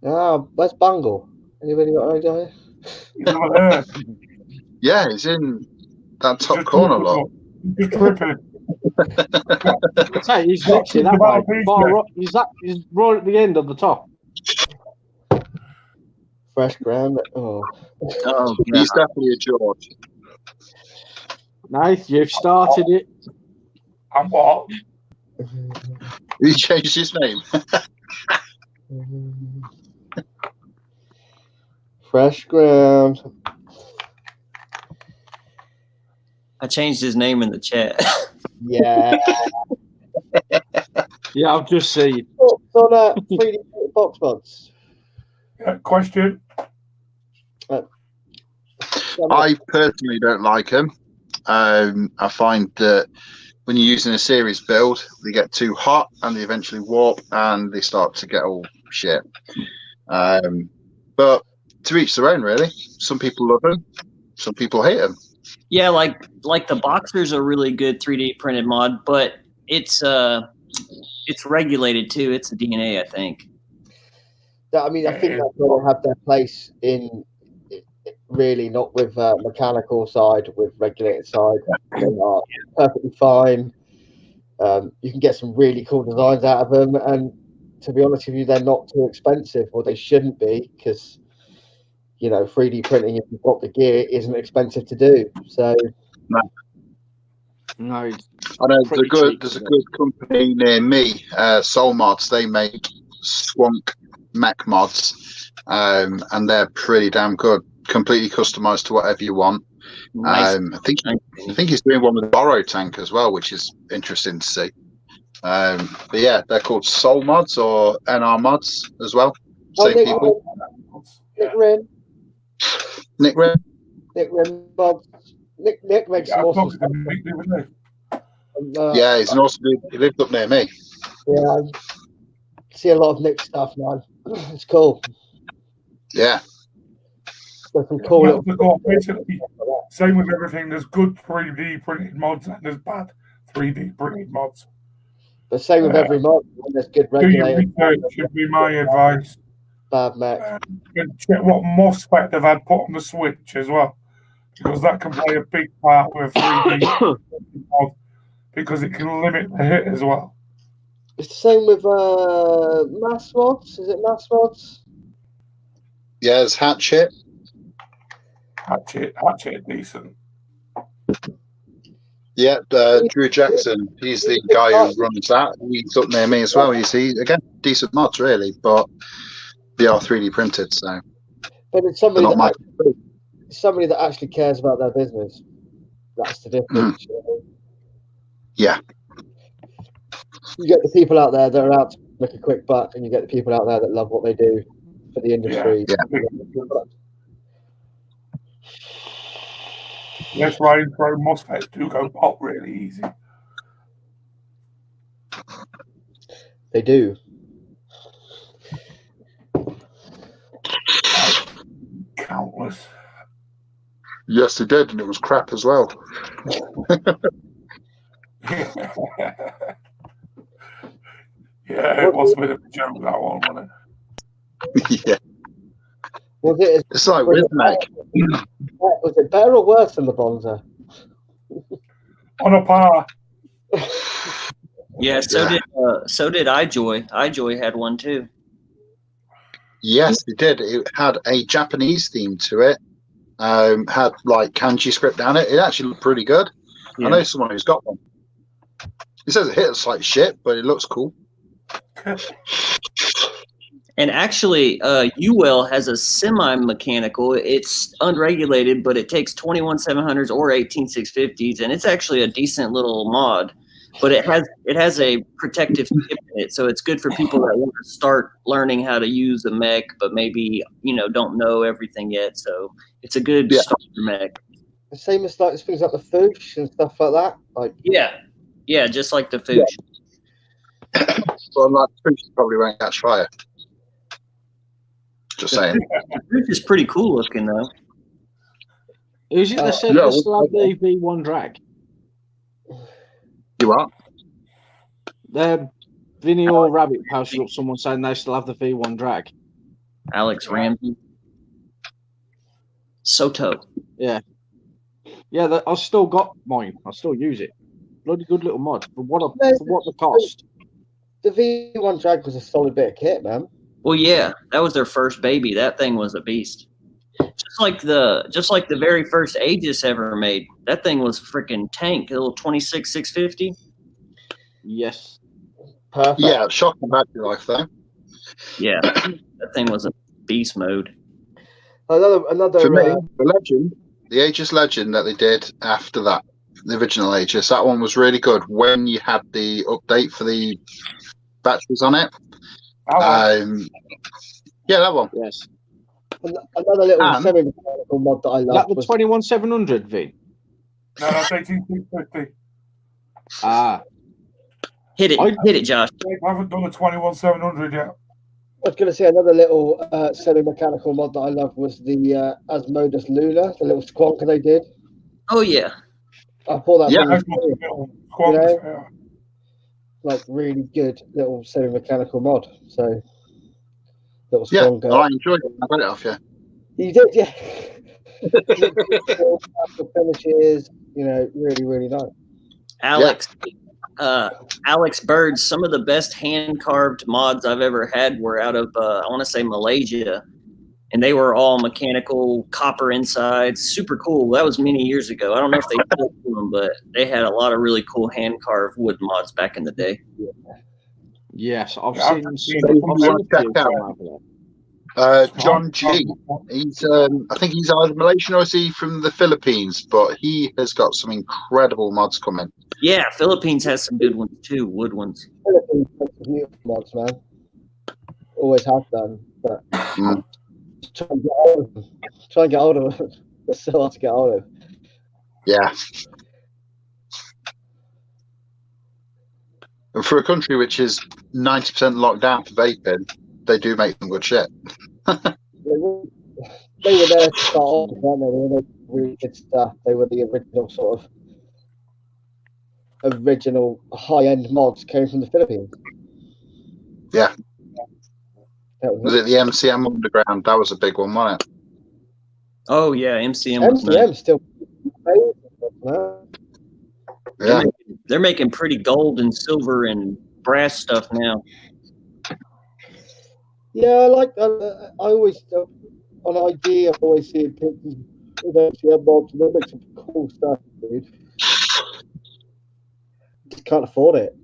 where's Bungle? Anybody got an idea? Yeah, he's in that top corner lot. Just tripping. Say, he's literally that way. He's right at the end of the top. Fresh ground. Oh. Oh, He's definitely a George. Nice, you've started it. And what? He changed his name. Fresh ground. I changed his name in the chat. Yeah. Yeah, I've just seen. Thoughts on 3D box mods? Question. I personally don't like them. I find that when you're using a series build, they get too hot and they eventually warp and they start to get all shit. But to each their own, really. Some people love them, some people hate them. Yeah, like the Boxer's a really good 3D printed mod, but it's regulated too. It's a DNA, I think. I mean, I think that's where they have their place in. Really, not with mechanical side, with regulated side. They are perfectly fine. You can get some really cool designs out of them, and to be honest with you, they're not too expensive, or they shouldn't be, because 3D printing, if you've got the gear, isn't expensive to do. So, No, I know there's a good company near me, Soul Mods. They make swunk mech mods, and they're pretty damn good. Completely customized to whatever you want. Nice. I think he's doing one with a Borrow tank as well, which is interesting to see. But yeah, they're called Soul Mods or NR Mods as well. Same people. Nick Wren mods. Nick makes some awesome stuff. Yeah, he's an awesome dude. He lived up near me. Yeah, I see a lot of Nick stuff, man. It's cool. Yeah. Some cool Basically, same with everything. There's good 3D printed mods and there's bad 3D printed mods. The same with every mod. There's good Do your regulated. research should be my advice. Bad mech. And check what MOSFET they've had put on the Switch as well, because that can play a big part with 3D mod, because it can limit the hit as well. It's the same with mass mods. Is it mass mods? Yeah, there's Hatchet. Hatchet, decent. Yeah, Drew Jackson. He's the guy who runs that. He's up near me as well. You see, again, decent mods really, but they are 3D printed, so. But it's somebody that actually cares about their business, That's the difference. Yeah. You get the people out there that are out to make a quick buck, and you get the people out there that love what they do for the industry. Yes, Ryan, pro MOSFETs do go pop really easy. They do. Countless. Yes, they did, and it was crap as well. Yeah, it was a bit of a joke, that one, wasn't it? Yeah. Was it? It's like Rhythmic. Was it better or worse than the Bonza? On a par. Yeah, so did iJoy. iJoy had one too. Yes, it did. It had a Japanese theme to it. Had like kanji script down it. It actually looked pretty good. Yeah. I know someone who's got one. He says it hits like shit, but it looks cool. And actually, UL has a semi-mechanical. It's unregulated, but it takes 21700s or 18650s, and it's actually a decent little mod. But it has a protective tip in it, so it's good for people that want to start learning how to use a mech, but maybe don't know everything yet. So it's a good starter mech. The same as like things like the Foosh and stuff like that. Like yeah, just like the Foosh. Well, like Foosh probably won't catch fire. Just saying. The Foosh is pretty cool looking though. Who's it that said yeah, the slab the V1 drag? You are? Vinny or Rabbit posted up someone saying they still have the V1 drag. Alex Ramsey. Soto. Yeah, I've still got mine. I still use it. Bloody good little mod for what the cost. the V1 drag was a solid bit of kit, man. Well, yeah, that was their first baby. That thing was a beast. Just like the very first Aegis ever made. That thing was a freaking tank. A little 26 650. Yes. Perfect. Yeah, shocking battery life though. Yeah, that thing was a beast mode. Another For me, the Legend, the Aegis Legend that they did after that, the original Aegis, that one was really good when you had the update for the batteries on it. Yeah, that one. Yes. Another little semi-mechanical mod that I love. That the 21700 V. No, that's 18650. Ah. Hit it, Josh. I haven't done a 21700 yet. I was going to say another little semi-mechanical mod that I love was the Asmodus Luna, the little squonker they did. Oh yeah. I thought that Yeah, like really good little semi-mechanical mod. So little Yeah, squonker. I enjoyed it. I got it off you. You did, yeah. Finishes, really, really nice. Alex Bird, some of the best hand-carved mods I've ever had were out of, I want to say, Malaysia. And they were all mechanical, copper insides, super cool. That was many years ago. I don't know if they still do them, but they had a lot of really cool hand-carved wood mods back in the day. Yes, I've John G. He's, I think he's either Malaysian or is he from the Philippines, but he has got some incredible mods coming. Yeah, Philippines has some good ones too, wood ones. Philippines has some beautiful mods, man. Always have done, but try and get hold of them. They're so hard to get hold of. Yeah. And for a country which is 90% locked down for vaping, they do make some good shit. They were there to start off, weren't they? They were really good stuff. They were the original high-end mods came from the Philippines. Yeah. Was it the MCM Underground? That was a big one, wasn't it? Oh yeah, MCM was nice. Still. Yeah. They're making pretty gold and silver and brass stuff now. Yeah, I always on ID. I always see pictures of MCM mods. They make some cool stuff, dude. Just can't afford it.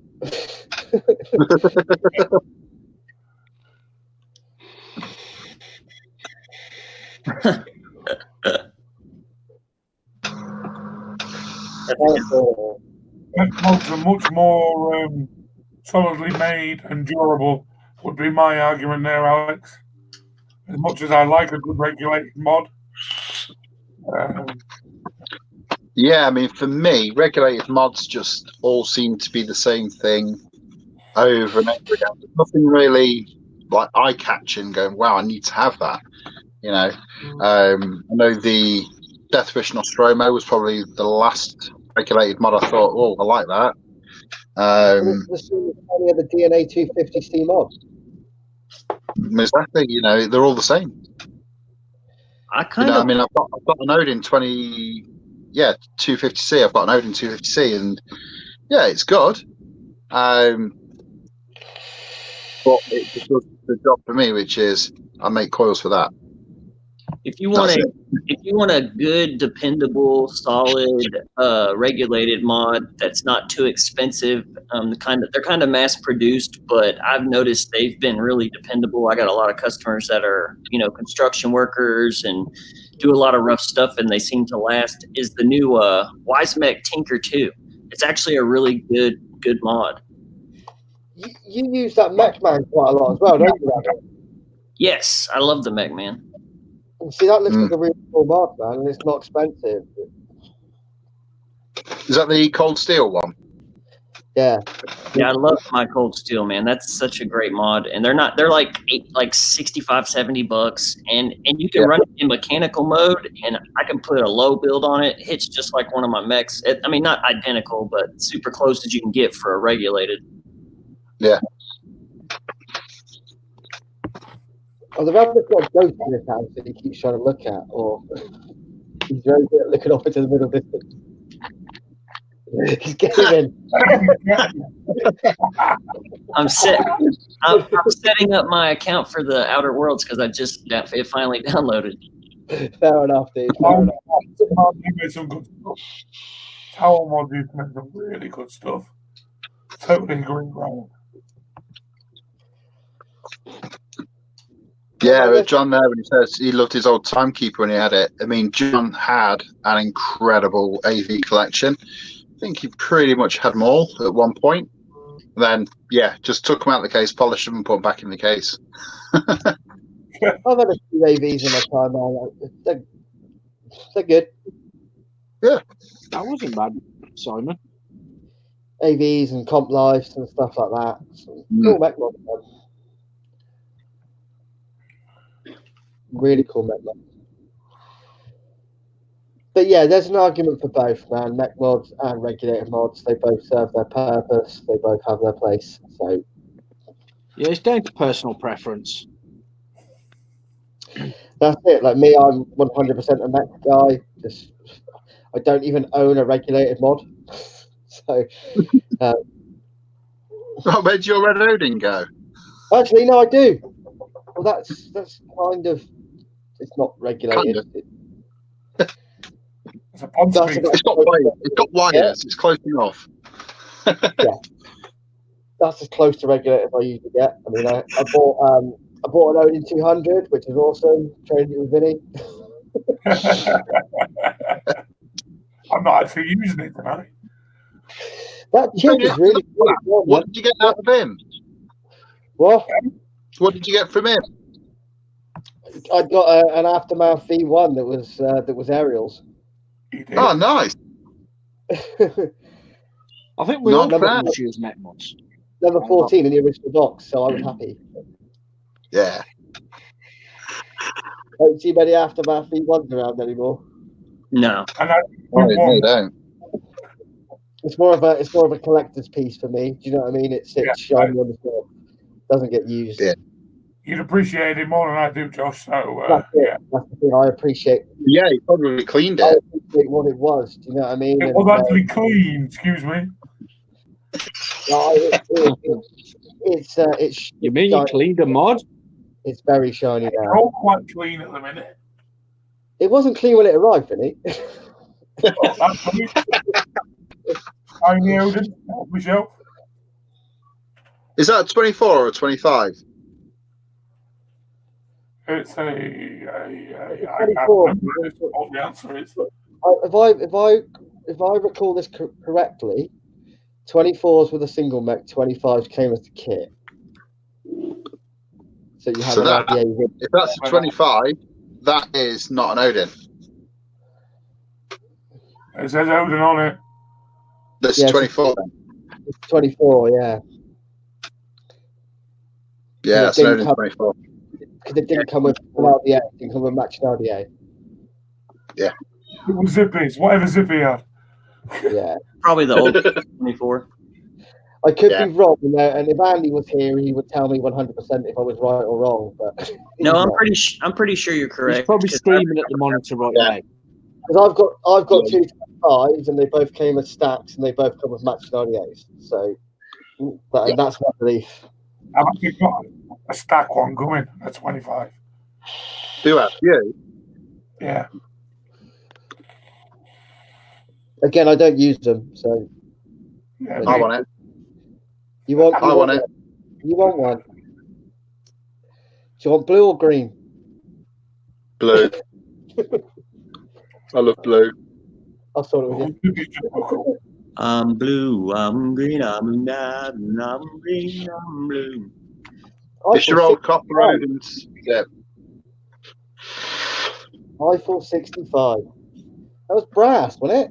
Mech mods are much more solidly made and durable, would be my argument there, Alex. As much as I like a good regulated mod. Yeah, I mean, for me, regulated mods just all seem to be the same thing over and over again. There's nothing really like eye-catching going, wow, I need to have that. You know, I know the Deathwish Nostromo was probably the last regulated mod I thought, oh, I like that. Any of the DNA 250C mod? Exactly, you know, they're all the same. I kind of. I mean, I've got an Odin 250C. I've got an Odin 250C, and yeah, it's good. But it just does the job for me, which is I make coils for that. If you want a good, dependable, solid, regulated mod that's not too expensive, they're kind of mass produced, but I've noticed they've been really dependable. I got a lot of customers that are, construction workers and do a lot of rough stuff, and they seem to last. Is the new Wismec Tinker 2? It's actually a really good mod. You use that Mech Man quite a lot as well, don't you? Yes, I love the Mech Man. See, that looks like a really cool mod, man, and it's not expensive. Is that the Cold Steel one? Yeah. Yeah, I love my Cold Steel, man. That's such a great mod, and they're like $65-$70, and you can run it in mechanical mode, and I can put a low build on it. It hits just like one of my mechs. I mean, not identical, but super close as you can get for a regulated. Yeah. Oh, the rabbit's got a ghost in his house that he keeps trying to look at, or he's very good at looking off into the middle distance. He's getting in. I'm setting up my account for the Outer Worlds because it finally downloaded. Fair enough, dude. Some good stuff. Tower mod made some really good stuff. Totally agree, Brian. Yeah, John there when he says he loved his old timekeeper when he had it. I mean, John had an incredible AV collection. I think he pretty much had them all at one point. Then, just took them out of the case, polished them, and put them back in the case. I've had a few AVs in my time, man. They're good. Yeah. That wasn't bad, Simon. AVs and comp lives and stuff like that. Cool mech mod, man. Really cool mech mod. But yeah, there's an argument for both, man. Mech mods and regulated mods, they both serve their purpose. They both have their place. So yeah, it's down to personal preference. That's it. Like me, I'm 100% a mech guy. I don't even own a regulated mod. So Where'd your Red Odin go? Actually, no, I do. Well, that's kind of, it's not regulated. Kind of. It's got wires. It's close enough. Yeah, that's as close to regulated as I usually get. I mean, I bought an Odin 200, which is awesome. Traded it with Vinny. I'm not actually using it tonight. That chip is really good. What did you get out of him? What? What did you get from him? I got an Aftermath V1 that was Aerials. Oh, nice. I think we all use mech mods. Number 14 in the original box, so I was happy. Yeah. Don't see many Aftermath V1s around anymore. No. No, don't. It's more of a collector's piece for me. Do you know what I mean? It's shiny on the floor. Doesn't get used. Yeah. You'd appreciate it more than I do, Josh. So that's the thing. I appreciate. Yeah, he probably cleaned it. I appreciate what it was. Do you know what I mean? It was actually clean. Excuse me. No, it's. You mean you cleaned a mod? It's very shiny now. It's all quite clean at the minute. It wasn't clean when it arrived, Vinny. Tiny Odin, help myself. Is that a 24 or a 25? It's a 24. What the answer is. If I if I recall this correctly, 24s with a single mech, 25s came as the kit. So you have So an that, RDA. if that's a 25, that is not an Odin. It says Odin on it. That's Yeah, 24 then. It's 24, yeah. Yeah, it it's an didn't Odin come- 24. Because it didn't come with an RDA, it didn't come with matching RDA. It was Zippy's, whatever Zippy had. Yeah. Probably the old 24. I could Yeah. be wrong, and if Andy was here, he would tell me 100% if I was right or wrong. But No, he's I'm not. pretty sure you're correct. He's probably 'cause steaming at the monitor right Yeah. now. Because I've got Yeah. 2 5s, and they both came as stacks, and they both come with matching RDAs. So that's my belief. I've actually got a stack one coming at 25. Who have you? Yeah. Again, I don't use them, so Yeah. I want it. you want I want it. one? You want one? Do you want blue or green? Blue. I love blue. I thought it was. I'm blue, I'm green, I'm green, I'm blue. It's your old copper Odins. Yeah. iPhone 65. That was brass, wasn't it?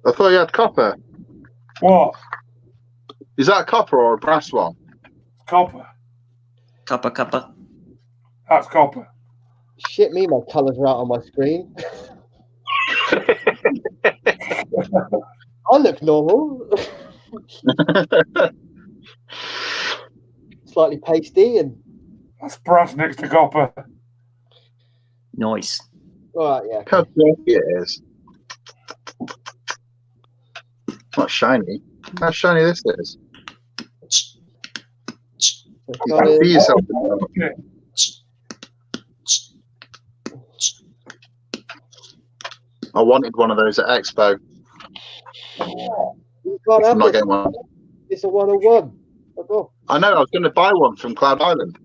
I thought you had copper. What? Is that a copper or a brass one? Copper. Kappa. That's copper. Shit me, my colours are out on my screen. I look normal. Slightly pasty and That's brass next to copper. Nice. right, yeah. How dirty it is. Not shiny. How shiny this is. See yourself. Yeah. I wanted one of those at Expo. You can't have I'm not this. getting one. It's a 101. Oh, I know, I was going to buy one from Cloud Island.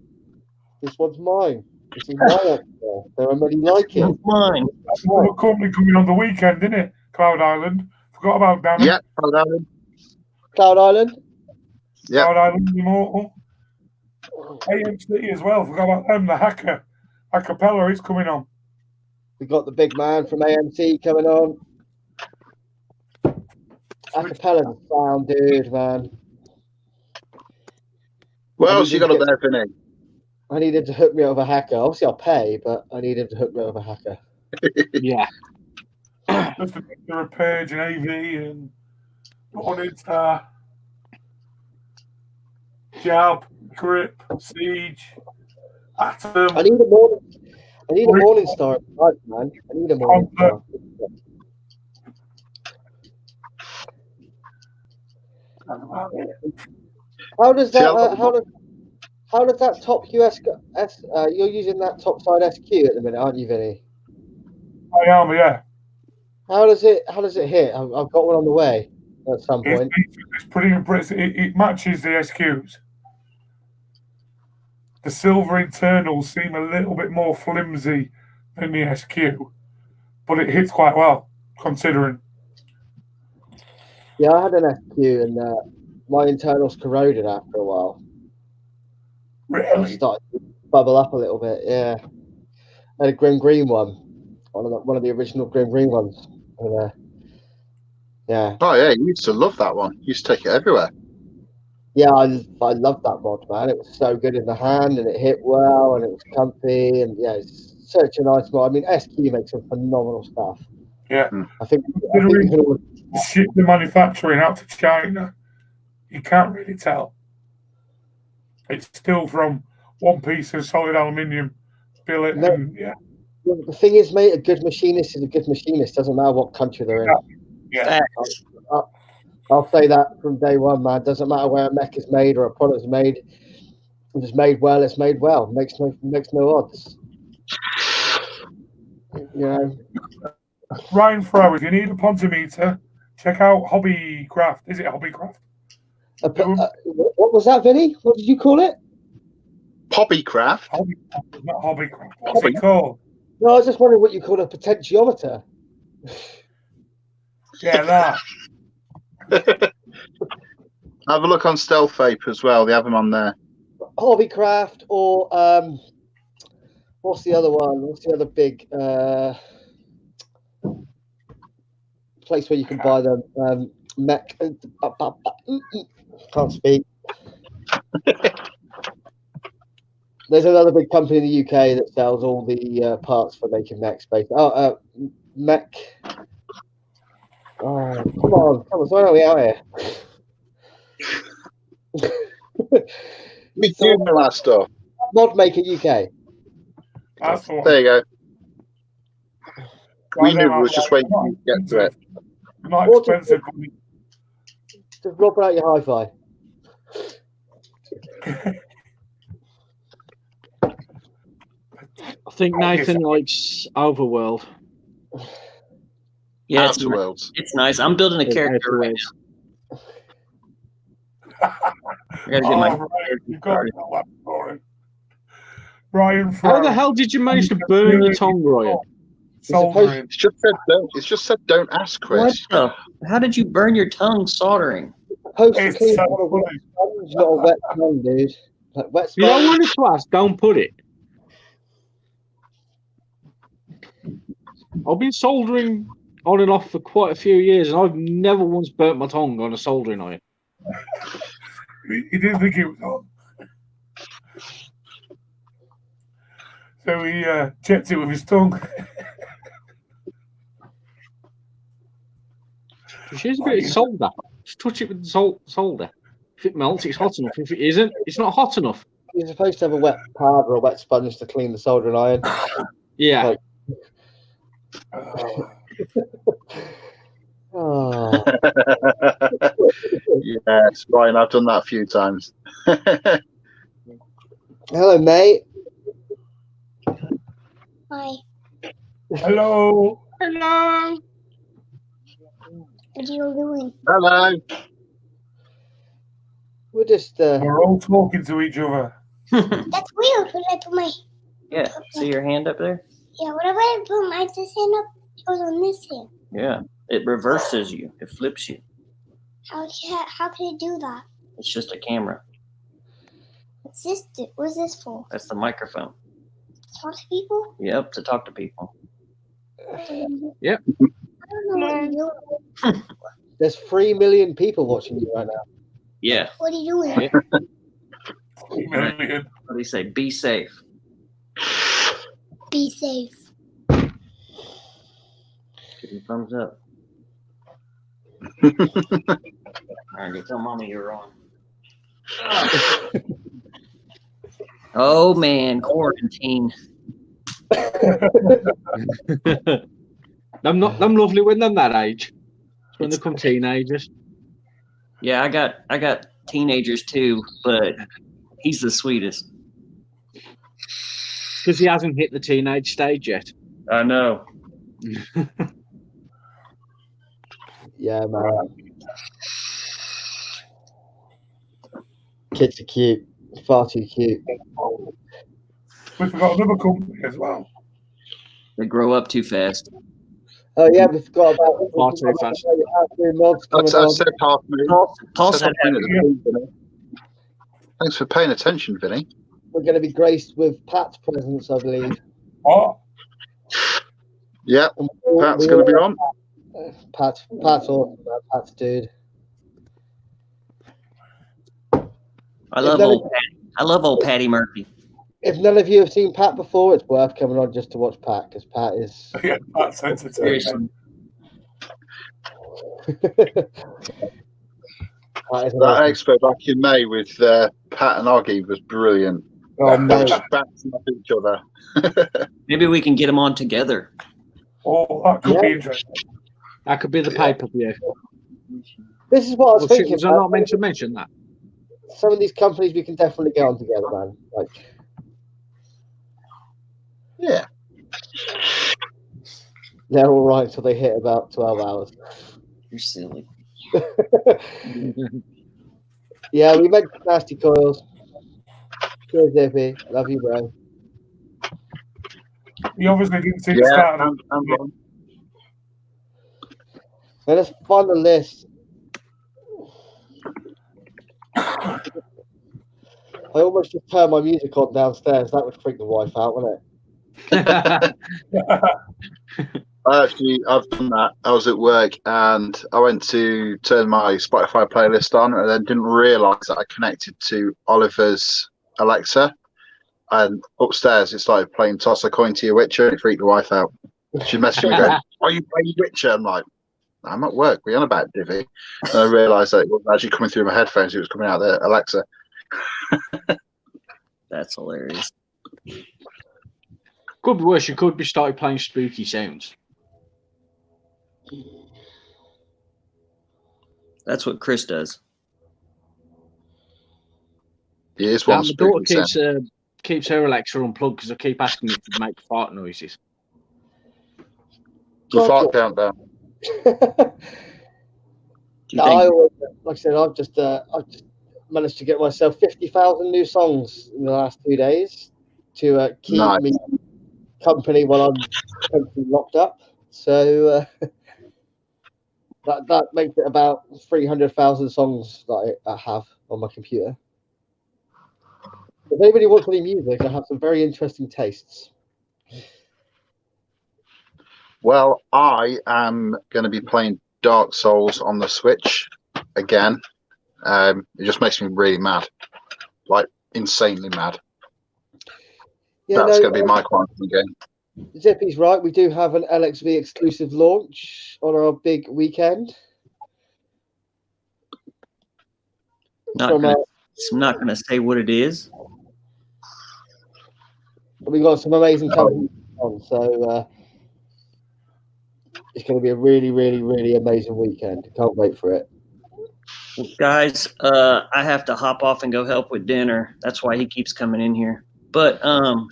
this one's mine. This is my extra. There are many like it. Mine. That's another company coming on the weekend, isn't it? Cloud Island. Forgot about Danny. Yeah, Cloud Island. Cloud Island. Yeah. Cloud Island Immortal. AMC as well. Forgot about them. The hacker. Acapella is coming on. We got the big man from AMC coming on. Acapella sound, dude, man. What I else you need got to up there, Vinny? I need him to hook me up with a hacker. Obviously, I'll pay, but I need him to hook me up with a hacker. Yeah. Just a picture of Page and AV and Morning Star. Jab, Grip, Siege, Atom. I need a morning star, right, man. I need a morning star. How does that? How does that top US? You're using that top side SQ at the minute, aren't you, Vinny? I am, yeah. How does it hit? I've got one on the way at some point. It's pretty impressive. It matches the SQs. The silver internals seem a little bit more flimsy than the SQ, but it hits quite well, considering. Yeah, I had an SQ and my internals corroded after a while. Really? Started to bubble up a little bit. Yeah, I had a Grim Green one, one of the original Grim Green ones. And, yeah. Oh, yeah, you used to love that one. You used to take it everywhere. Yeah, I loved that mod, man. It was so good in the hand, and it hit well, and it was comfy, and yeah, it's such a nice mod. I mean, SQ makes some phenomenal stuff. Yeah. I think we can all, Ship the manufacturing out to China, you can't really tell. It's still from one piece of solid aluminium billet, No. and yeah. the thing is, mate, a good machinist is a good machinist. Doesn't matter what country they're in. Yeah. I'll say that from day one, man. Doesn't matter where a mech is made or a product is made. If it's made well, it's made well. Makes no odds. You know. Ryan Frow, if you need a pontometer, check out Hobbycraft. Is it Hobbycraft? What was that, Vinny? What did you call it? Hobbycraft. Not Hobbycraft. What's it called? No, I was just wondering what you call a potentiometer. Yeah, that. Have a look on Stealth Vape as well. They have them on there. Hobbycraft or what's the other one? What's the other big place where you can buy them? Mech. Can't speak. There's another big company in the UK that sells all the parts for making mech space. Mech. Oh, come on. Why are we out here? We do know our stuff. Mod Maker UK. That's the one. There you go. We Right knew there, we was just waiting for you to get to it. Not expensive. Just rob out your hi-fi. I think Nathan likes Overworld. Yeah, Outer Worlds. it's nice. I'm building a character right now. I gotta get my Right, you've got that for it. Ryan, How the hell did you manage to burn your tongue, Ryan? Soldering. It's just said don't. It's just said don't ask, Chris. What the? How did you burn your tongue soldering? Supposed to It's clean so out a wet funny. sponge, not a wet tongue, dude. Like wet You don't sponge. want to ask, don't put it. I've been soldering on and off for quite a few years, and I've never once burnt my tongue on a soldering iron. He didn't think it was on. So he checked it with his tongue. Just use a bit of solder. Just touch it with the solder. If it melts, it's hot enough. If it isn't, it's not hot enough. You're supposed to have a wet pad or a wet sponge to clean the soldering iron. Yeah. Like- Oh. Yes, Brian, I've done that a few times. Hello, mate. Hi. Hello. Hello. What are you doing? Hello. We're just We're all talking to each other. That's weird. When I put my Yeah, see your hand up there? whenever I put my this hand up, it goes on this hand. Yeah, it reverses you. It flips you. How can it do that? It's just a camera. What's this? What's this for? That's the microphone. Talk to people? Yep, to talk to people. Yep. I don't know what you're doing. there's 3 million people watching you right now. Yeah. What are you doing? 3 million. What do you say? Be safe. Be safe. Give me a thumbs up. All right, go tell mommy you're on. Oh man, quarantine. I'm lovely when they're that age. It's when they become teenagers. Yeah, I got teenagers too, but he's the sweetest. Because he hasn't hit the teenage stage yet. I know. Yeah, man. Kids are cute. Far too cute. We've got another company as well. They grow up too fast. Oh yeah, we forgot about Far too fast. mods coming I on. said half a minute. Paul Said said half a minute at the beginning, Vinny. Thanks for paying attention, Vinny. We're going to be graced with Pat's presence, I believe. Oh, Yep, And Pat's going to be on. Pat's awesome, man. Pat's dude. I love old Patty Murphy. If none of you have seen Pat before, it's worth coming on just to watch Pat because Pat is. yeah, that's entertaining. Pat is That awesome. expo back in May with Pat and Oggy was brilliant. Oh, They were mate. just bouncing off each other. Maybe we can get them on together. Oh, that could be interesting. That could be the pay-per-view. This is what I was Well, shit, thinking. was I not meant to mention that? Some of these companies we can definitely get on together, man. Like, Yeah. they're all right until they hit about 12 hours. You're silly. Yeah, we make nasty coils. Cheers, Zippy. Love you, bro. He obviously didn't see the Yeah, start of I'm on. Let us find the list. I almost just turned my music on downstairs. That would freak the wife out, wouldn't it? I've done that. I was at work and I went to turn my Spotify playlist on and then didn't realise that I connected to Oliver's Alexa. And upstairs it started playing Toss a Coin to Your Witcher and it freaked the wife out. She messaged me going, "Are you playing Witcher?" I'm like, "I'm at work. We're on about Divvy." And I realised that it wasn't actually coming through my headphones, it was coming out of the Alexa. That's hilarious. Could be worse. You could be started playing spooky sounds. That's what Chris does. Yeah, it's one My daughter keeps her Alexa unplugged because I keep asking her to make fart noises. The fart countdown. Like I said, I've just managed to get myself 50,000 new songs in the last 2 days to keep me company while I'm locked up. So that makes it about 300,000 songs that I have on my computer. If anybody wants any music, I have some very interesting tastes. Well, I am going to be playing Dark Souls on the Switch again. It just makes me really mad, like insanely mad. Yeah, that's going to be my quantum game. Zippy's right. We do have an LXV exclusive launch on our big weekend. I'm not going to say what it is. We've got some amazing companies on, so it's going to be a really, really, really amazing weekend. Can't wait for it. Guys, I have to hop off and go help with dinner. That's why he keeps coming in here. But I want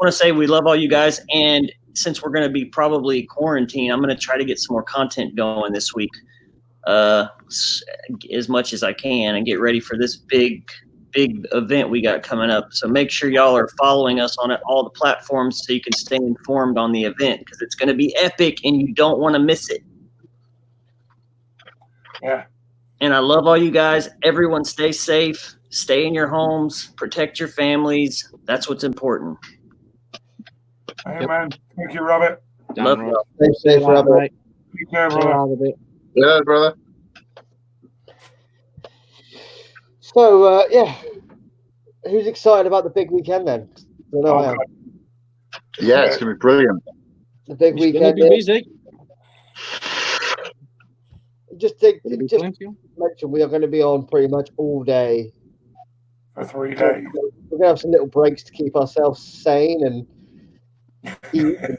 to say we love all you guys, and since we're going to be probably quarantined, I'm going to try to get some more content going this week, as much as I can, and get ready for this big event we got coming up. So make sure y'all are following us on all the platforms so you can stay informed on the event, because it's going to be epic and you don't want to miss it. Yeah. And I love all you guys. Everyone stay safe, stay in your homes, protect your families. That's what's important. Amen. Thank you, Robert. Love you. Stay safe, Robert. Take care, brother. Yeah, brother. So, who's excited about the big weekend then? I know I am. Yeah, it's going to be brilliant. The big It's weekend. going to be busy. Just mention we are going to be on pretty much all day. For 3 days. We're going to have some little breaks to keep ourselves sane and eat and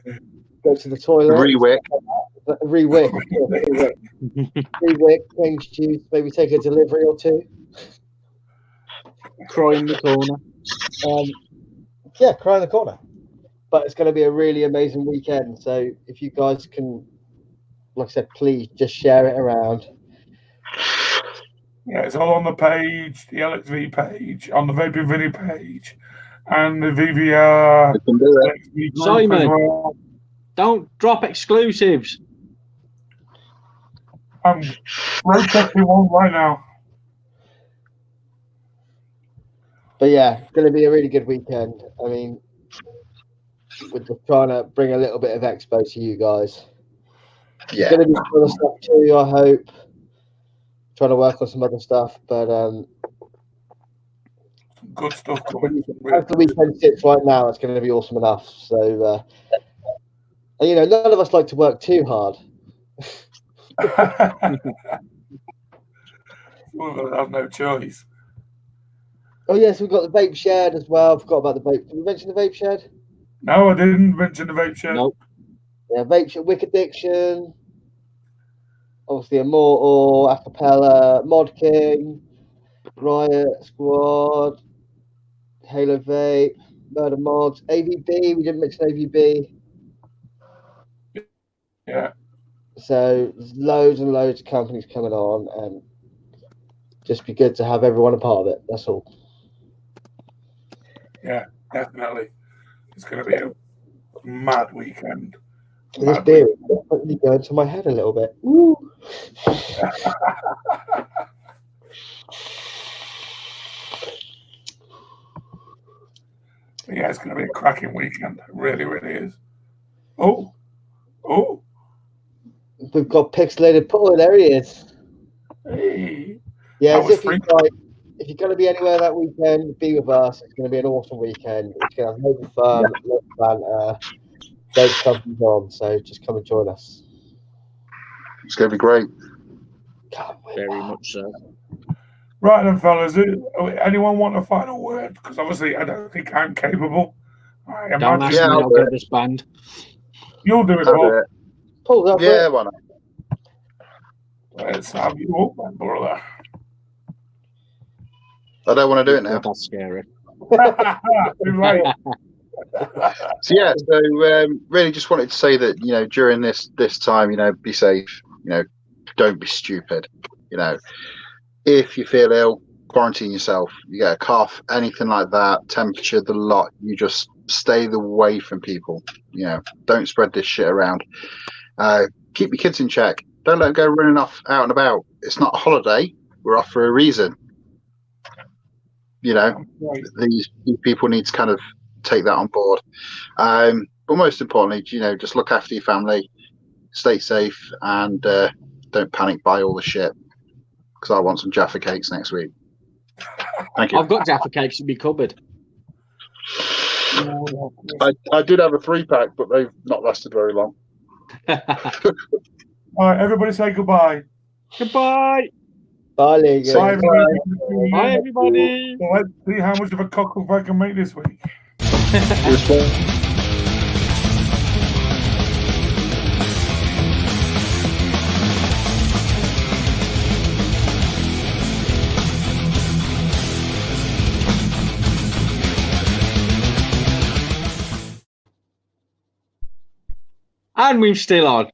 go to the toilet. Rewick, change juice, maybe take a delivery or two. Cry in the corner. Cry in the corner. But it's going to be a really amazing weekend. So if you guys can, like I said, please just share it around. Yeah, it's all on the page, the LXV page, on the Vaping Vinny page, and the VVR LXV group Simon, as well. Don't drop exclusives. I'm protesting one right now. But yeah, it's going to be a really good weekend. I mean, we're just trying to bring a little bit of Expo to you guys. Yeah. It's going to be some other stuff too, I hope. Trying to work on some other stuff, but good stuff coming. As the weekend sits right now, it's going to be awesome enough. So, and, none of us like to work too hard. We'll have no choice. Oh yes, we've got the vape shed as well. I forgot about the vape. Did we mention the vape shed? No, I didn't mention the vape shed. Nope. Yeah, vape shed, Wick Addiction. Obviously, Immortal, Acapella, Mod King, Riot Squad, Halo Vape, Murder Mods, AVB. We didn't mention AVB. Yeah. So there's loads and loads of companies coming on, and just be good to have everyone a part of it. That's all. Yeah, definitely. It's going to be a mad weekend. This beer is definitely going to my head a little bit. Woo. Yeah, it's going to be a cracking weekend. It really, really is. Oh. We've got Pixelated Paul. There he is. Hey. Yeah, That as was if if you're going to be anywhere that weekend, be with us. It's going to be an awesome weekend. It's going to have loads of fun, loads of banter. Vape something's on, so just come and join us. It's going to be great. Very much so. Right then, fellas. Anyone want a final word? Because obviously, I don't think I'm capable. I Don't ask imagine me, I'll get this banned. you'll do it, I'll Paul. do it. Paul, that's Yeah, it. why not? Let's have you up, then, brother. I don't want to do it now. That's scary. Too late. So yeah, really just wanted to say that during this time, be safe. Don't be stupid. If you feel ill, quarantine yourself. You get a cough, anything like that, temperature, the lot. You just stay away from people. Don't spread this shit around. Keep your kids in check. Don't let them go running off out and about. It's not a holiday. We're off for a reason. These people need to kind of take that on board. But most importantly, just look after your family, stay safe, and don't panic buy all the shit. Because I want some Jaffa cakes next week. Thank you. I've got Jaffa cakes in my cupboard. I did have a 3-pack, but they've not lasted very long. All right, everybody say goodbye. Goodbye. Bye, League. Bye, everybody. Bye, everybody. So let's see how much of a cockle I can make this week. And we're still on.